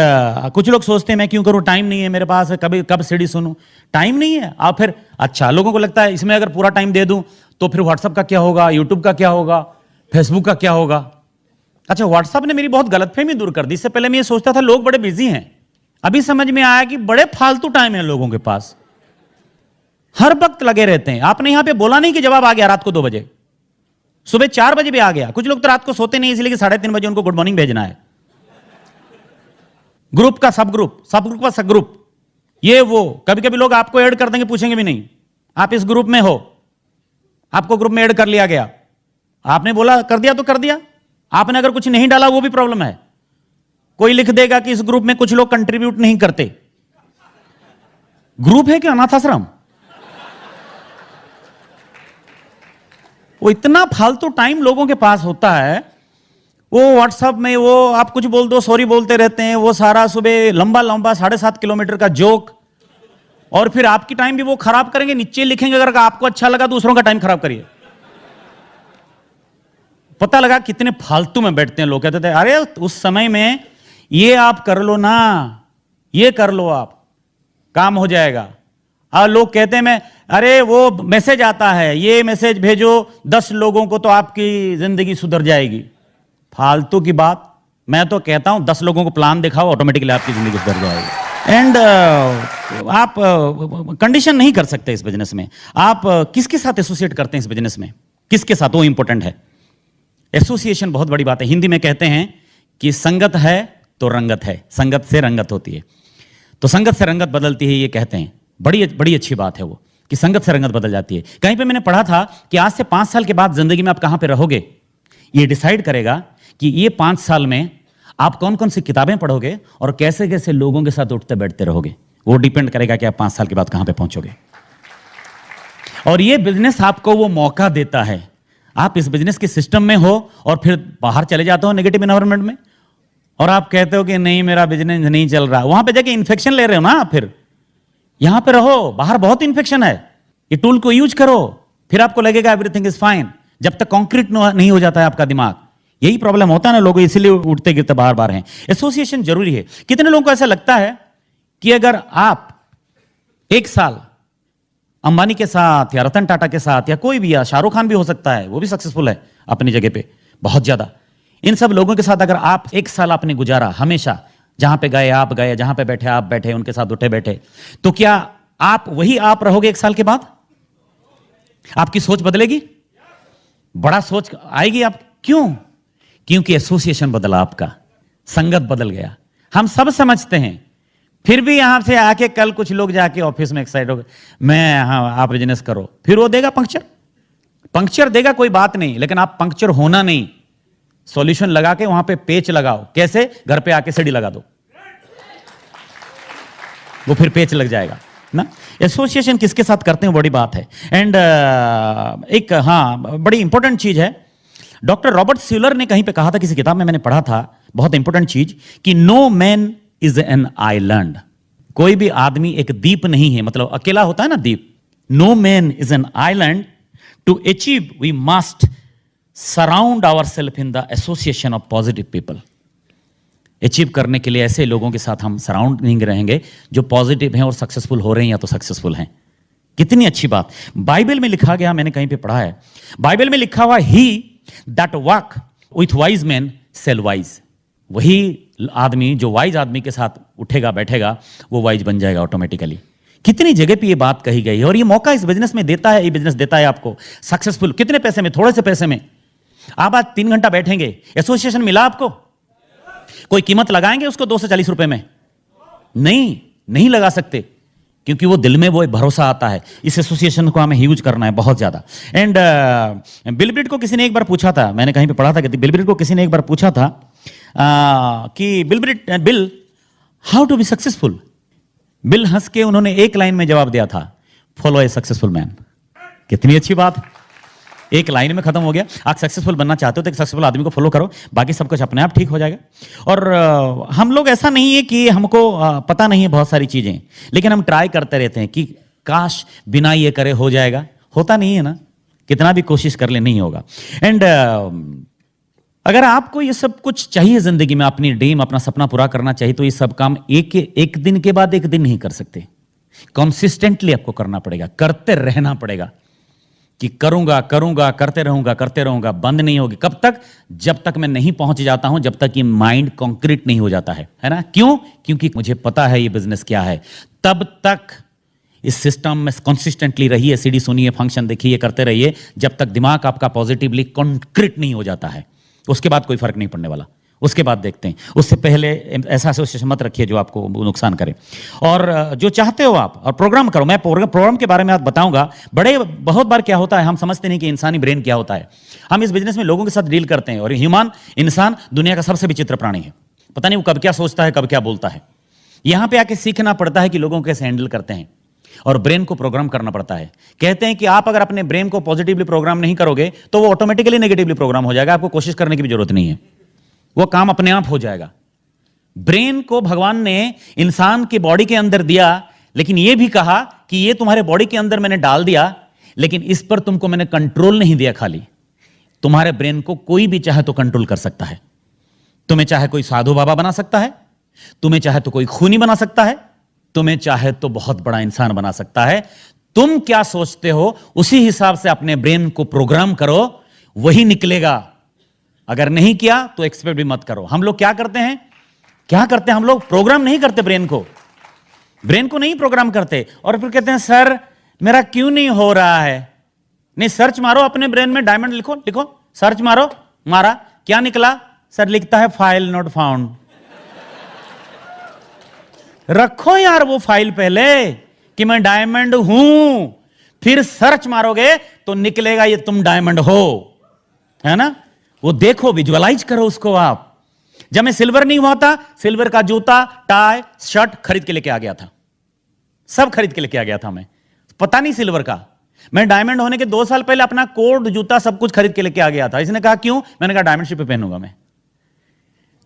कुछ लोग सोचते हैं मैं क्यों करूं, टाइम नहीं है मेरे पास, कभी कब सीडी सुनूं, टाइम नहीं है। आप फिर अच्छा, लोगों को लगता है इसमें अगर पूरा टाइम दे दूं तो फिर व्हाट्सएप का क्या होगा, यूट्यूब का क्या होगा, फेसबुक का क्या होगा। अच्छा, व्हाट्सएप ने मेरी बहुत गलतफहमी दूर कर दी। इससे पहले मैं ये सोचता था लोग बड़े बिजी हैं, अभी समझ में आया कि बड़े फालतू टाइम है लोगों के पास, हर वक्त लगे रहते हैं। आपने यहां पे बोला नहीं कि जवाब आ गया रात को 2 बजे, सुबह 4 बजे भी आ गया। कुछ लोग तो रात को सोते नहीं इसलिए कि 3:30 बजे उनको गुड मॉर्निंग भेजना है। ग्रुप का सब ग्रुप, सब ग्रुप का सब ग्रुप, ये वो। कभी कभी लोग आपको ऐड कर देंगे, पूछेंगे भी नहीं आप इस ग्रुप में हो, आपको ग्रुप में ऐड कर लिया गया, आपने बोला कर दिया तो कर दिया, आपने अगर कुछ नहीं डाला वो भी प्रॉब्लम है। कोई लिख देगा कि इस ग्रुप में कुछ लोग कंट्रीब्यूट नहीं करते। ग्रुप है क्या अनाथ आश्रम? वो इतना फालतू टाइम लोगों के पास होता है, वो व्हाट्सएप में वो आप कुछ बोल दो, सॉरी बोलते रहते हैं, वो सारा सुबह लंबा लंबा 7.5 किलोमीटर का जोक, और फिर आपकी टाइम भी वो खराब करेंगे, नीचे लिखेंगे अगर आपको अच्छा लगा दूसरों का टाइम खराब करिए। पता लगा कितने फालतू में बैठते हैं लोग। कहते थे अरे उस समय में ये आप कर लो ना, ये कर लो, आप काम हो जाएगा। और लोग कहते हैं मैं अरे वो मैसेज आता है, ये मैसेज भेजो 10 लोगों को तो आपकी जिंदगी सुधर जाएगी। फालतू की बात। मैं तो कहता हूं 10 लोगों को प्लान दिखाओ, ऑटोमेटिकली आपकी जिंदगी सुधर जाएगी। एंड आप कंडीशन नहीं कर सकते इस बिजनेस में। आप किसके साथ एसोसिएट करते हैं इस बिजनेस में, किसके साथ, वो इंपॉर्टेंट है। एसोसिएशन बहुत बड़ी बात है। हिंदी में कहते हैं कि संगत है तो रंगत है, संगत से रंगत होती है। तो संगत से रंगत बदलती है, ये कहते हैं। बड़ी अच्छी बात है वो कि संगत से रंगत बदल जाती है। कहीं पे मैंने पढ़ा था कि आज से 5 साल के बाद जिंदगी में आप कहां पे रहोगे, ये डिसाइड करेगा कि ये 5 साल में आप कौन कौन सी किताबें पढ़ोगे और कैसे कैसे लोगों के साथ उठते बैठते रहोगे। वो डिपेंड करेगा कि आप 5 साल के बाद कहां पे पहुंचोगे। और ये बिजनेस आपको वो मौका देता है। आप इस बिजनेस के सिस्टम में हो और फिर बाहर चले जाते हो नेगेटिव एनवायरनमेंट में, और आप कहते हो कि नहीं मेरा बिजनेस नहीं चल रहा, वहां पे जाके इन्फेक्शन ले रहे हो ना आप। फिर यहां पे रहो, बाहर बहुत इन्फेक्शन है, ये टूल को यूज करो, फिर आपको लगेगा एवरीथिंग इज फाइन। जब तक कॉन्क्रीट नहीं हो जाता है आपका दिमाग, यही प्रॉब्लम होता है ना, लोग इसलिए उठते गिरते बार बार हैं। एसोसिएशन जरूरी है। कितने लोगों को ऐसा लगता है कि अगर आप 1 साल अंबानी के साथ या रतन टाटा के साथ या कोई भी, या शाहरुख खान भी हो सकता है, वो भी सक्सेसफुल है अपनी जगह पे बहुत ज्यादा, इन सब लोगों के साथ अगर आप 1 साल आपने गुजारा, हमेशा जहां पे गए आप गए, जहां पे बैठे आप बैठे, उनके साथ उठे बैठे, तो क्या आप वही आप रहोगे 1 साल के बाद? आपकी सोच बदलेगी, बड़ा सोच आएगी आप। क्यों? क्योंकि एसोसिएशन बदला, आपका संगत बदल गया। हम सब समझते हैं, फिर भी यहां से आके कल कुछ लोग जाके ऑफिस में एक्साइट हो गए, मैं हाँ आप बिजनेस करो, फिर वो देगा पंक्चर देगा, कोई बात नहीं, लेकिन आप पंक्चर होना नहीं, सॉल्यूशन लगा के वहां पे पेच लगाओ। कैसे? घर पे आके सीढ़ी लगा दो, वो फिर पेच लग जाएगा ना। एसोसिएशन किसके साथ करते हैं बड़ी बात है। एंड एक हाँ बड़ी इंपॉर्टेंट चीज है, डॉक्टर रॉबर्ट स्यूलर ने कहीं पे कहा था, किसी किताब में मैंने पढ़ा था, बहुत इंपॉर्टेंट चीज, कि no man is an island. कोई भी आदमी एक द्वीप नहीं है, मतलब अकेला होता है ना द्वीप। No man is an island. To achieve we must surround our self in the association of positive people. Achieve करने के लिए ऐसे लोगों के साथ हम सराउंडिंग रहेंगे जो पॉजिटिव हैं और सक्सेसफुल हो रहे हैं या तो सक्सेसफुल हैं। कितनी अच्छी बात। बाइबल में लिखा गया, मैंने कहीं पे पढ़ा है, बाइबल में लिखा हुआ, he that walk with wise man shall wise. वही आदमी जो वाइज आदमी के साथ उठेगा बैठेगा, वो वाइज बन जाएगा ऑटोमेटिकली। कितनी जगह पे ये बात कही गई है, और ये मौका इस बिजनेस में देता है, ये बिजनेस देता है आपको सक्सेसफुल। कितने पैसे में? थोड़े से पैसे में आप आज 3 घंटा बैठेंगे, एसोसिएशन मिला आपको, कोई कीमत लगाएंगे उसको 2 से 40 रुपए में? नहीं लगा सकते, क्योंकि वो दिल में वो एक भरोसा आता है। इस एसोसिएशन को हमें यूज करना है बहुत ज्यादा। एंड बिल ब्रिट को किसी ने एक बार पूछा था, मैंने कहीं पे पढ़ा था कि बिल ब्रिट को किसी ने एक बार पूछा था कि Bill how to be successful. Bill हंस के उन्होंने एक लाइन में जवाब दिया था, फॉलो ए सक्सेसफुल मैन। कितनी अच्छी बात। एक लाइन में खत्म हो गया। आप सक्सेसफुल बनना चाहते हो तो एक सक्सेसफुल आदमी को फॉलो करो, बाकी सब कुछ अपने आप ठीक हो जाएगा। और हम लोग ऐसा नहीं है कि हमको पता नहीं है बहुत सारी चीजें, लेकिन हम ट्राई करते रहते हैं कि काश बिना ये करे हो जाएगा। होता नहीं है ना, कितना भी कोशिश कर ले नहीं होगा। एंड अगर आपको ये सब कुछ चाहिए जिंदगी में, अपनी ड्रीम, अपना सपना पूरा करना चाहिए, तो ये सब काम एक दिन के बाद एक दिन नहीं कर सकते। कंसिस्टेंटली आपको करना पड़ेगा, करते रहना पड़ेगा कि करूंगा करूंगा, करते रहूंगा, बंद नहीं होगी। कब तक? जब तक मैं नहीं पहुंच जाता हूं, जब तक ये माइंड कॉन्क्रीट नहीं हो जाता है ना? क्यों? क्योंकि मुझे पता है ये बिजनेस क्या है। तब तक इस सिस्टम में कंसिस्टेंटली रहिए, सीडी सुनिए, फंक्शन देखिए, करते रहिए, जब तक दिमाग आपका पॉजिटिवली कॉन्क्रीट नहीं हो जाता है। उसके बाद कोई फर्क नहीं पड़ने वाला, उसके बाद देखते हैं। उससे पहले ऐसा एसोसिएशन मत रखिए जो आपको नुकसान करे। और जो चाहते हो आप, और प्रोग्राम करो। मैं प्रोग्राम के बारे में आप बताऊंगा। बहुत बार क्या होता है, हम समझते नहीं कि इंसानी ब्रेन क्या होता है। हम इस बिजनेस में लोगों के साथ डील करते हैं, और इंसान दुनिया का सबसे विचित्र प्राणी है। पता नहीं वो कब क्या सोचता है, कब क्या बोलता है। यहां पे आके सीखना पड़ता है कि लोगों को कैसे हैंडल करते हैं, और ब्रेन को प्रोग्राम करना पड़ता है। कहते हैं कि आप अगर अपने ब्रेन को पॉजिटिवली प्रोग्राम नहीं करोगे तो वो ऑटोमेटिकली नेगेटिवली प्रोग्राम हो जाएगा। आपको कोशिश करने की भी जरूरत नहीं है, वो काम अपने आप हो जाएगा। ब्रेन को भगवान ने इंसान की बॉडी के अंदर दिया, लेकिन यह भी कहा कि ये तुम्हारे बॉडी के अंदर मैंने डाल दिया, लेकिन इस पर तुमको मैंने कंट्रोल नहीं दिया। खाली तुम्हारे ब्रेन को कोई भी चाहे तो कंट्रोल कर सकता है। तुम्हें चाहे कोई साधु बाबा बना सकता है, तुम्हें चाहे तो कोई खूनी बना सकता है, तुम्हें चाहे तो बहुत बड़ा इंसान बना सकता है। तुम क्या सोचते हो उसी हिसाब से अपने ब्रेन को प्रोग्राम करो, वही निकलेगा। अगर नहीं किया तो एक्सपेक्ट भी मत करो। हम लोग क्या करते हैं हम लोग प्रोग्राम नहीं करते ब्रेन को नहीं प्रोग्राम करते, और फिर कहते हैं सर मेरा क्यों नहीं हो रहा है। नहीं, सर्च मारो अपने ब्रेन में, डायमंड लिखो, सर्च मारो, मारा, क्या निकला? सर लिखता है फाइल नॉट फाउंड। रखो यार वो फाइल पहले कि मैं डायमंड हूं, फिर सर्च मारोगे तो निकलेगा ये तुम डायमंड हो, है ना? वो देखो, विजुअलाइज करो उसको आप। जब मैं सिल्वर नहीं हुआ था, सिल्वर का जूता, टाई, शर्ट खरीद के लेके आ गया था, सब खरीद के लेके आ गया था। मैं पता नहीं सिल्वर का। मैं डायमंड होने के 2 साल पहले अपना कोट, जूता सब कुछ खरीद के लेके आ गया था। इसने कहा क्यों? मैंने कहा डायमंड शिप पे पहनूंगा मैं।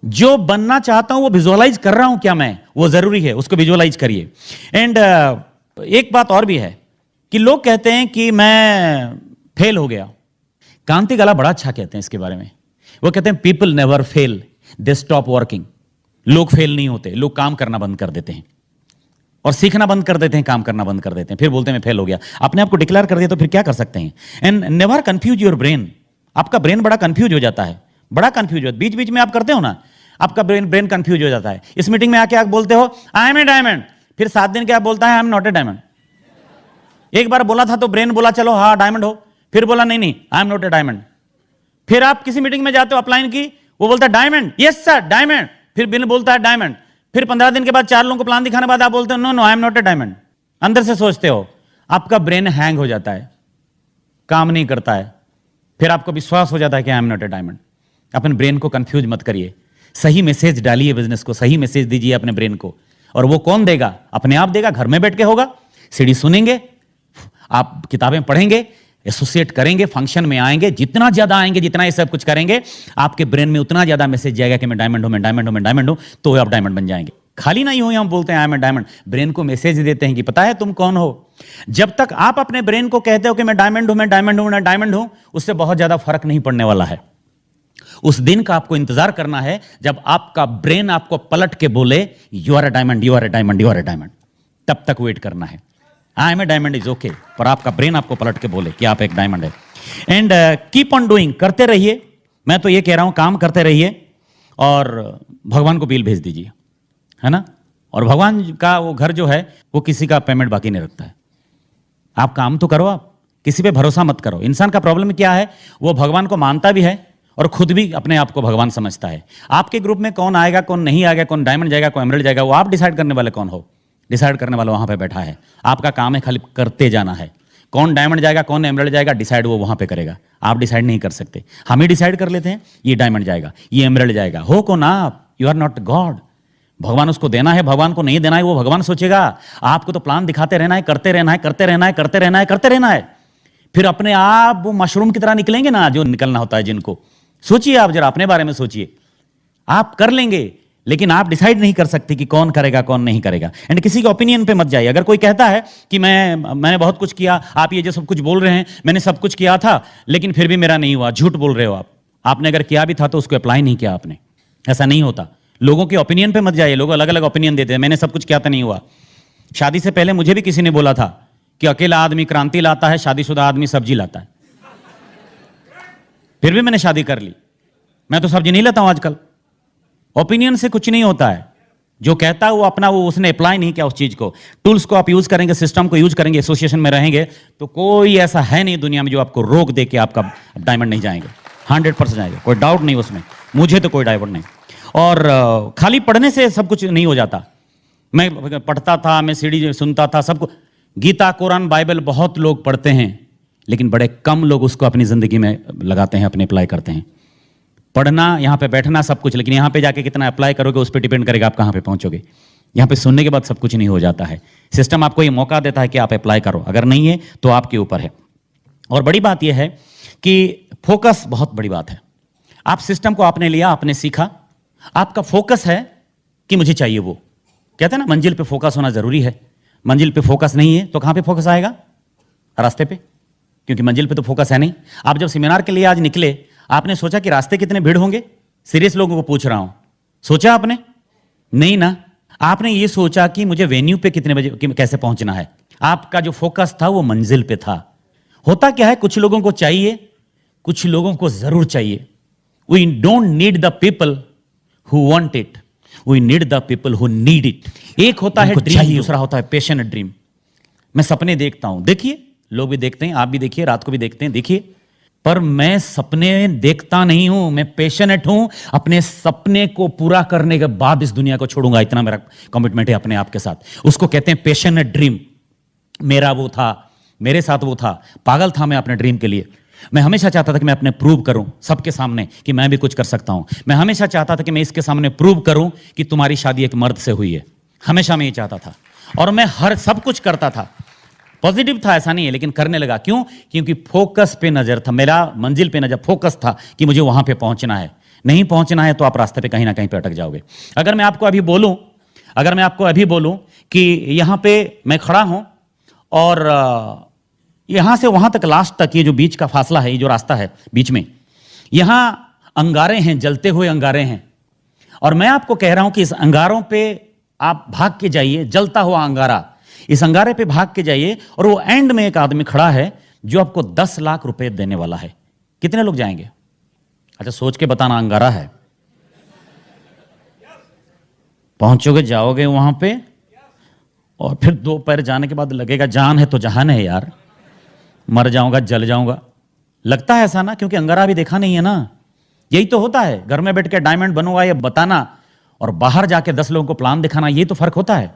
जो बनना चाहता हूं वो विजुअलाइज कर रहा हूं क्या मैं, वो जरूरी है, उसको विजुअलाइज करिए। एंड एक बात और भी है कि लोग कहते हैं कि मैं फेल हो गया। कांति गाला बड़ा अच्छा कहते हैं इसके बारे में। वो कहते हैं people never fail, they stop working. लोग फेल नहीं होते, लोग काम करना बंद कर देते हैं, और सीखना बंद कर देते हैं, काम करना बंद कर देते हैं, फिर बोलते हैं मैं फेल हो गया। अपने आप को डिक्लेयर कर दिया तो फिर क्या कर सकते हैं? And never confuse your brain. आपका ब्रेन बड़ा कंफ्यूज हो जाता है, बड़ा कंफ्यूज हो, बीच बीच में आप करते हो ना, आपका ब्रेन कंफ्यूज हो जाता है। इस मीटिंग में आके आप बोलते हो आई एम ए डायमंड, फिर 7 दिन के आप बोलता है I am not a diamond. एक बार बोला था तो ब्रेन बोला चलो हाँ डायमंड हो, फिर बोला नहीं आई एम नॉट ए डायमंड। फिर आप किसी मीटिंग में जाते हो अपलाइन की, वो बोलता है डायमंड, यस सर डायमंड, फिर बिन बोलता है डायमंड। फिर 15 दिन के बाद 4 लोगों को प्लान दिखाने बाद आप बोलते हो no I am not a diamond. अंदर से सोचते हो, आपका ब्रेन हैंग हो जाता है, काम नहीं करता है, फिर आपको विश्वास हो जाता है कि आई एम नॉट ए डायमंड। अपने ब्रेन को कंफ्यूज मत करिए, सही मैसेज डालिए बिजनेस को, सही मैसेज दीजिए अपने ब्रेन को। और वो कौन देगा? अपने आप देगा, घर में बैठ के होगा। सीडी सुनेंगे, आप किताबें पढ़ेंगे, एसोसिएट करेंगे, फंक्शन में आएंगे, जितना ज्यादा आएंगे, जितना ये सब कुछ करेंगे, आपके ब्रेन में उतना ज्यादा मैसेज जाएगा कि मैं डायमंड हूं, मैं डायमंड हूं, मैं डायमंड हूं, तो आप डायमंड बन जाएंगे। खाली नहीं हो, हम बोलते हैं I am a diamond, brain को मैसेज देते हैं कि पता है तुम कौन हो। जब तक आप अपने ब्रेन को कहते हो कि मैं डायमंड हूं, मैं डायमंड हूं, मैं डायमंड हूं, उससे बहुत ज्यादा फर्क नहीं पड़ने वाला है। उस दिन का आपको इंतजार करना है जब आपका ब्रेन आपको पलट के बोले you are a diamond, you are a diamond, you are a diamond. तब तक वेट करना है। I am a diamond is okay, पर आपका ब्रेन आपको पलट के बोले कि आप एक डायमंड है। एंड कीप ऑन डूइंग, करते रहिए। मैं तो ये कह रहा हूं काम करते रहिए, और भगवान को बिल भेज दीजिए, है ना? और भगवान का वो घर जो है वो किसी का पेमेंट बाकी नहीं रखता है। आप काम तो करो, आप किसी पे भरोसा मत करो। इंसान का प्रॉब्लम क्या है, वो भगवान को मानता भी है और खुद भी अपने आप को भगवान समझता है। आपके ग्रुप में कौन आएगा, कौन नहीं आएगा, कौन डायमंड जाएगा, कौन एमरल्ड जाएगा, वो आप डिसाइड करने वाले कौन हो? डिसाइड करने वाला वहां पे बैठा है। आपका काम है खाली करते जाना है। कौन डायमंड जाएगा, कौन एमरल्ड जाएगा, डिसाइड वो वहां पे करेगा। आप डिसाइड नहीं कर सकते, हम ही डिसाइड कर लेते हैं ये डायमंड जाएगा, ये एमरल्ड जाएगा। हो कौन आप? You are not God. भगवान उसको देना है, भगवान को नहीं देना है, वो भगवान सोचेगा। आपको तो प्लान दिखाते रहना है, करते रहना है, करते रहना है, करते रहना है, करते रहना है। फिर अपने आप वो मशरूम की तरह निकलेंगे ना, जो निकलना होता है जिनको। सोचिए आप जरा, अपने बारे में सोचिए। आप कर लेंगे, लेकिन आप डिसाइड नहीं कर सकते कि कौन करेगा कौन नहीं करेगा। एंड किसी के ओपिनियन पे मत जाइए। अगर कोई कहता है कि मैंने बहुत कुछ किया, आप ये जो सब कुछ बोल रहे हैं, मैंने सब कुछ किया था लेकिन फिर भी मेरा नहीं हुआ, झूठ बोल रहे हो आप। आपने अगर किया भी था तो उसको अप्लाई नहीं किया आपने। ऐसा नहीं होता। लोगों के ओपिनियन पे मत जाइए। लोग अलग अलग ओपिनियन देते हैं, मैंने सब कुछ किया था नहीं हुआ। शादी से पहले मुझे भी किसी ने बोला था कि अकेला आदमी क्रांति लाता है, शादीशुदा आदमी सब्जी लाता है। फिर भी मैंने शादी कर ली। मैं तो सब्जी नहीं लाता हूं आजकल। ओपिनियन से कुछ नहीं होता है। जो कहता है वो अपना, वो उसने अप्लाई नहीं किया उस चीज को। टूल्स को आप यूज करेंगे, सिस्टम को यूज करेंगे, एसोसिएशन में रहेंगे, तो कोई ऐसा है नहीं दुनिया में जो आपको रोक दे के आपका डायमंड नहीं जाएंगे। 100% जाएगा, कोई डाउट नहीं उसमें। मुझे तो कोई डाउट नहीं। और खाली पढ़ने से सब कुछ नहीं हो जाता। मैं पढ़ता था, मैं सीडी सुनता था, सबको गीता, कुरान, बाइबल बहुत लोग पढ़ते हैं, लेकिन बड़े कम लोग उसको अपनी जिंदगी में लगाते हैं, अपने अप्लाई करते हैं। पढ़ना, यहाँ पे बैठना सब कुछ, लेकिन यहाँ पे जाके कितना अप्लाई करोगे उस पर डिपेंड करेगा आप कहाँ पे पहुंचोगे। यहाँ पे सुनने के बाद सब कुछ नहीं हो जाता है। सिस्टम आपको ये मौका देता है कि आप अप्लाई करो, अगर नहीं है तो आपके ऊपर है। और बड़ी बात यह है कि फोकस बहुत बड़ी बात है। आप सिस्टम को आपने लिया, आपने सीखा, आपका फोकस है कि मुझे चाहिए वो। कहते हैं ना, मंजिल पे फोकस होना जरूरी है। मंजिल पे फोकस नहीं है तो कहां पे फोकस आएगा? रास्ते पे, क्योंकि मंजिल पे तो फोकस है नहीं। आप जब सेमिनार के लिए आज निकले, आपने सोचा कि रास्ते कितने भीड़ होंगे? सीरियस लोगों को पूछ रहा हूं, सोचा आपने? नहीं ना। आपने ये सोचा कि मुझे वेन्यू पे कितने बजे कैसे पहुंचना है। आपका जो फोकस था वो मंजिल पे था। होता क्या है, कुछ लोगों को चाहिए, कुछ लोगों को जरूर चाहिए। We don't need the people who want it, we need the people who need it. एक होता है ड्रीम, दूसरा होता है पैशनेट ड्रीम। मैं सपने देखता हूं, देखिए लोग भी देखते हैं, आप भी देखिए, रात को भी देखते हैं, देखिए। पर मैं सपने देखता नहीं हूं, मैं पैशनेट हूं। अपने सपने को पूरा करने के बाद इस दुनिया को छोड़ूंगा, इतना मेरा कमिटमेंट है अपने आप के साथ। उसको कहते हैं पैशनेट ड्रीम। मेरा वो था, मेरे साथ वो था। पागल था मैं अपने ड्रीम के लिए। मैं हमेशा चाहता था कि मैं अपने प्रूव करूं सबके सामने कि मैं भी कुछ कर सकता हूं। मैं हमेशा चाहता था कि मैं इसके सामने प्रूव करूं कि तुम्हारी शादी एक मर्द से हुई है। हमेशा मैं ये चाहता था, और मैं हर सब कुछ करता था। पॉजिटिव था, ऐसा नहीं है, लेकिन करने लगा। क्यों? क्योंकि फोकस पे नजर था, मेरा मंजिल पे नजर, फोकस था कि मुझे वहां पे पहुंचना है। नहीं पहुंचना है तो आप रास्ते पे कहीं ना कहीं पे अटक जाओगे। अगर मैं आपको अभी बोलूं कि यहां पे मैं खड़ा हूं और यहां से वहां तक, लास्ट तक, ये जो बीच का फासला है, ये जो रास्ता है बीच में, यहां अंगारे हैं, जलते हुए अंगारे हैं, और मैं आपको कह रहा हूं कि इस अंगारों पे आप भाग के जाइए। जलता हुआ अंगारा, इस अंगारे पे भाग के जाइए, और वो एंड में एक आदमी खड़ा है जो आपको 10 लाख रुपए देने वाला है। कितने लोग जाएंगे? अच्छा, सोच के बताना। अंगारा है, पहुंचोगे, जाओगे वहां पे, और फिर 2 पैर जाने के बाद लगेगा जान है तो जहान है यार, मर जाऊंगा, जल जाऊंगा। लगता है ऐसा ना, क्योंकि अंगारा भी देखा नहीं है ना। यही तो होता है, घर में बैठ के डायमंड बनूंगा ये बताना, और बाहर जाके 10 लोगों को प्लान दिखाना, ये तो फर्क होता है।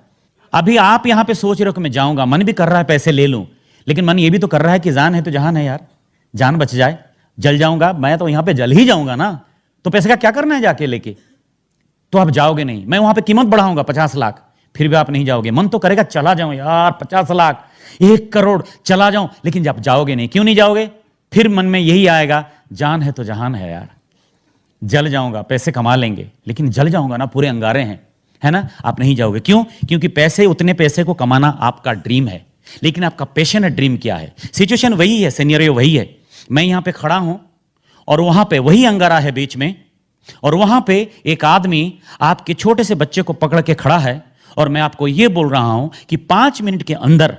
अभी आप यहां पे सोच रहे हो कि मैं जाऊंगा, मन भी कर रहा है पैसे ले लूं, लेकिन मन ये भी तो कर रहा है कि जान है तो जहान है यार, जान बच जाए, जल जाऊंगा मैं तो यहां पे, जल ही जाऊंगा ना, तो पैसे का क्या करना है जाके लेके? तो आप जाओगे नहीं। मैं वहां पे कीमत बढ़ाऊंगा 50 लाख, फिर भी आप नहीं जाओगे। मन तो करेगा चला जाऊं यार, 50 लाख, 1 करोड़, चला जाऊं, लेकिन आप जाओगे नहीं। क्यों नहीं जाओगे? फिर मन में यही आएगा, जान है तो जहान है यार, जल जाऊंगा, पैसे कमा लेंगे, लेकिन जल जाऊंगा ना, पूरे अंगारे हैं, है ना। आप नहीं जाओगे। क्यों? क्योंकि पैसे, उतने पैसे को कमाना आपका ड्रीम है, लेकिन आपका पैशनेट ड्रीम क्या है? सिचुएशन वही है, सिनेरियो वही है। मैं यहां पे खड़ा हूं और वहां पे वही अंगारा है बीच में, और वहां पे एक आदमी आपके छोटे से बच्चे को पकड़ के खड़ा है, और मैं आपको यह बोल रहा हूं कि 5 मिनट के अंदर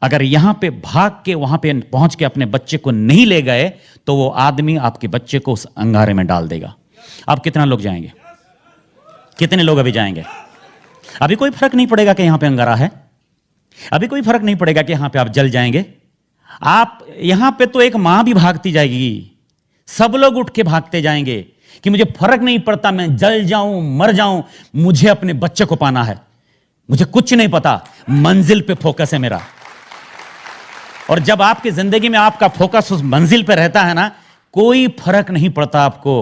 अगर यहां पे भाग के वहां पे पहुंच के अपने बच्चे को नहीं ले गए, तो वो आदमी आपके बच्चे को उस अंगारे में डाल देगा। आप कितना लोग जाएंगे? कितने लोग अभी जाएंगे? अभी कोई फर्क नहीं पड़ेगा कि यहां पे अंगारा है, अभी कोई फर्क नहीं पड़ेगा कि यहां पे आप जल जाएंगे। आप यहां पे तो एक मां भी भागती जाएगी, सब लोग उठ के भागते जाएंगे कि मुझे फर्क नहीं पड़ता, मैं जल जाऊं, मर जाऊं, मुझे अपने बच्चे को पाना है, मुझे कुछ नहीं पता, मंजिल पे फोकस है मेरा। और जब आपकी जिंदगी में आपका फोकस उस मंजिल पे रहता है ना, कोई फर्क नहीं पड़ता आपको।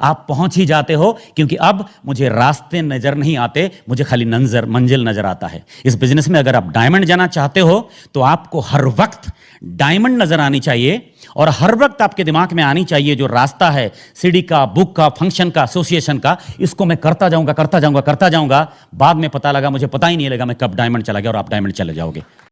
आप पहुंच ही जाते हो, क्योंकि अब मुझे रास्ते नजर नहीं आते, मुझे खाली मंजिल नजर आता है। इस बिजनेस में अगर आप डायमंड जाना चाहते हो तो आपको हर वक्त डायमंड नजर आनी चाहिए, और हर वक्त आपके दिमाग में आनी चाहिए जो रास्ता है सीढ़ी का, बुक का, फंक्शन का, एसोसिएशन का, इसको मैं करता जाऊंगा। बाद में पता लगा, मुझे पता ही नहीं लगा मैं कब डायमंड चला गया, और आप डायमंड चले जाओगे।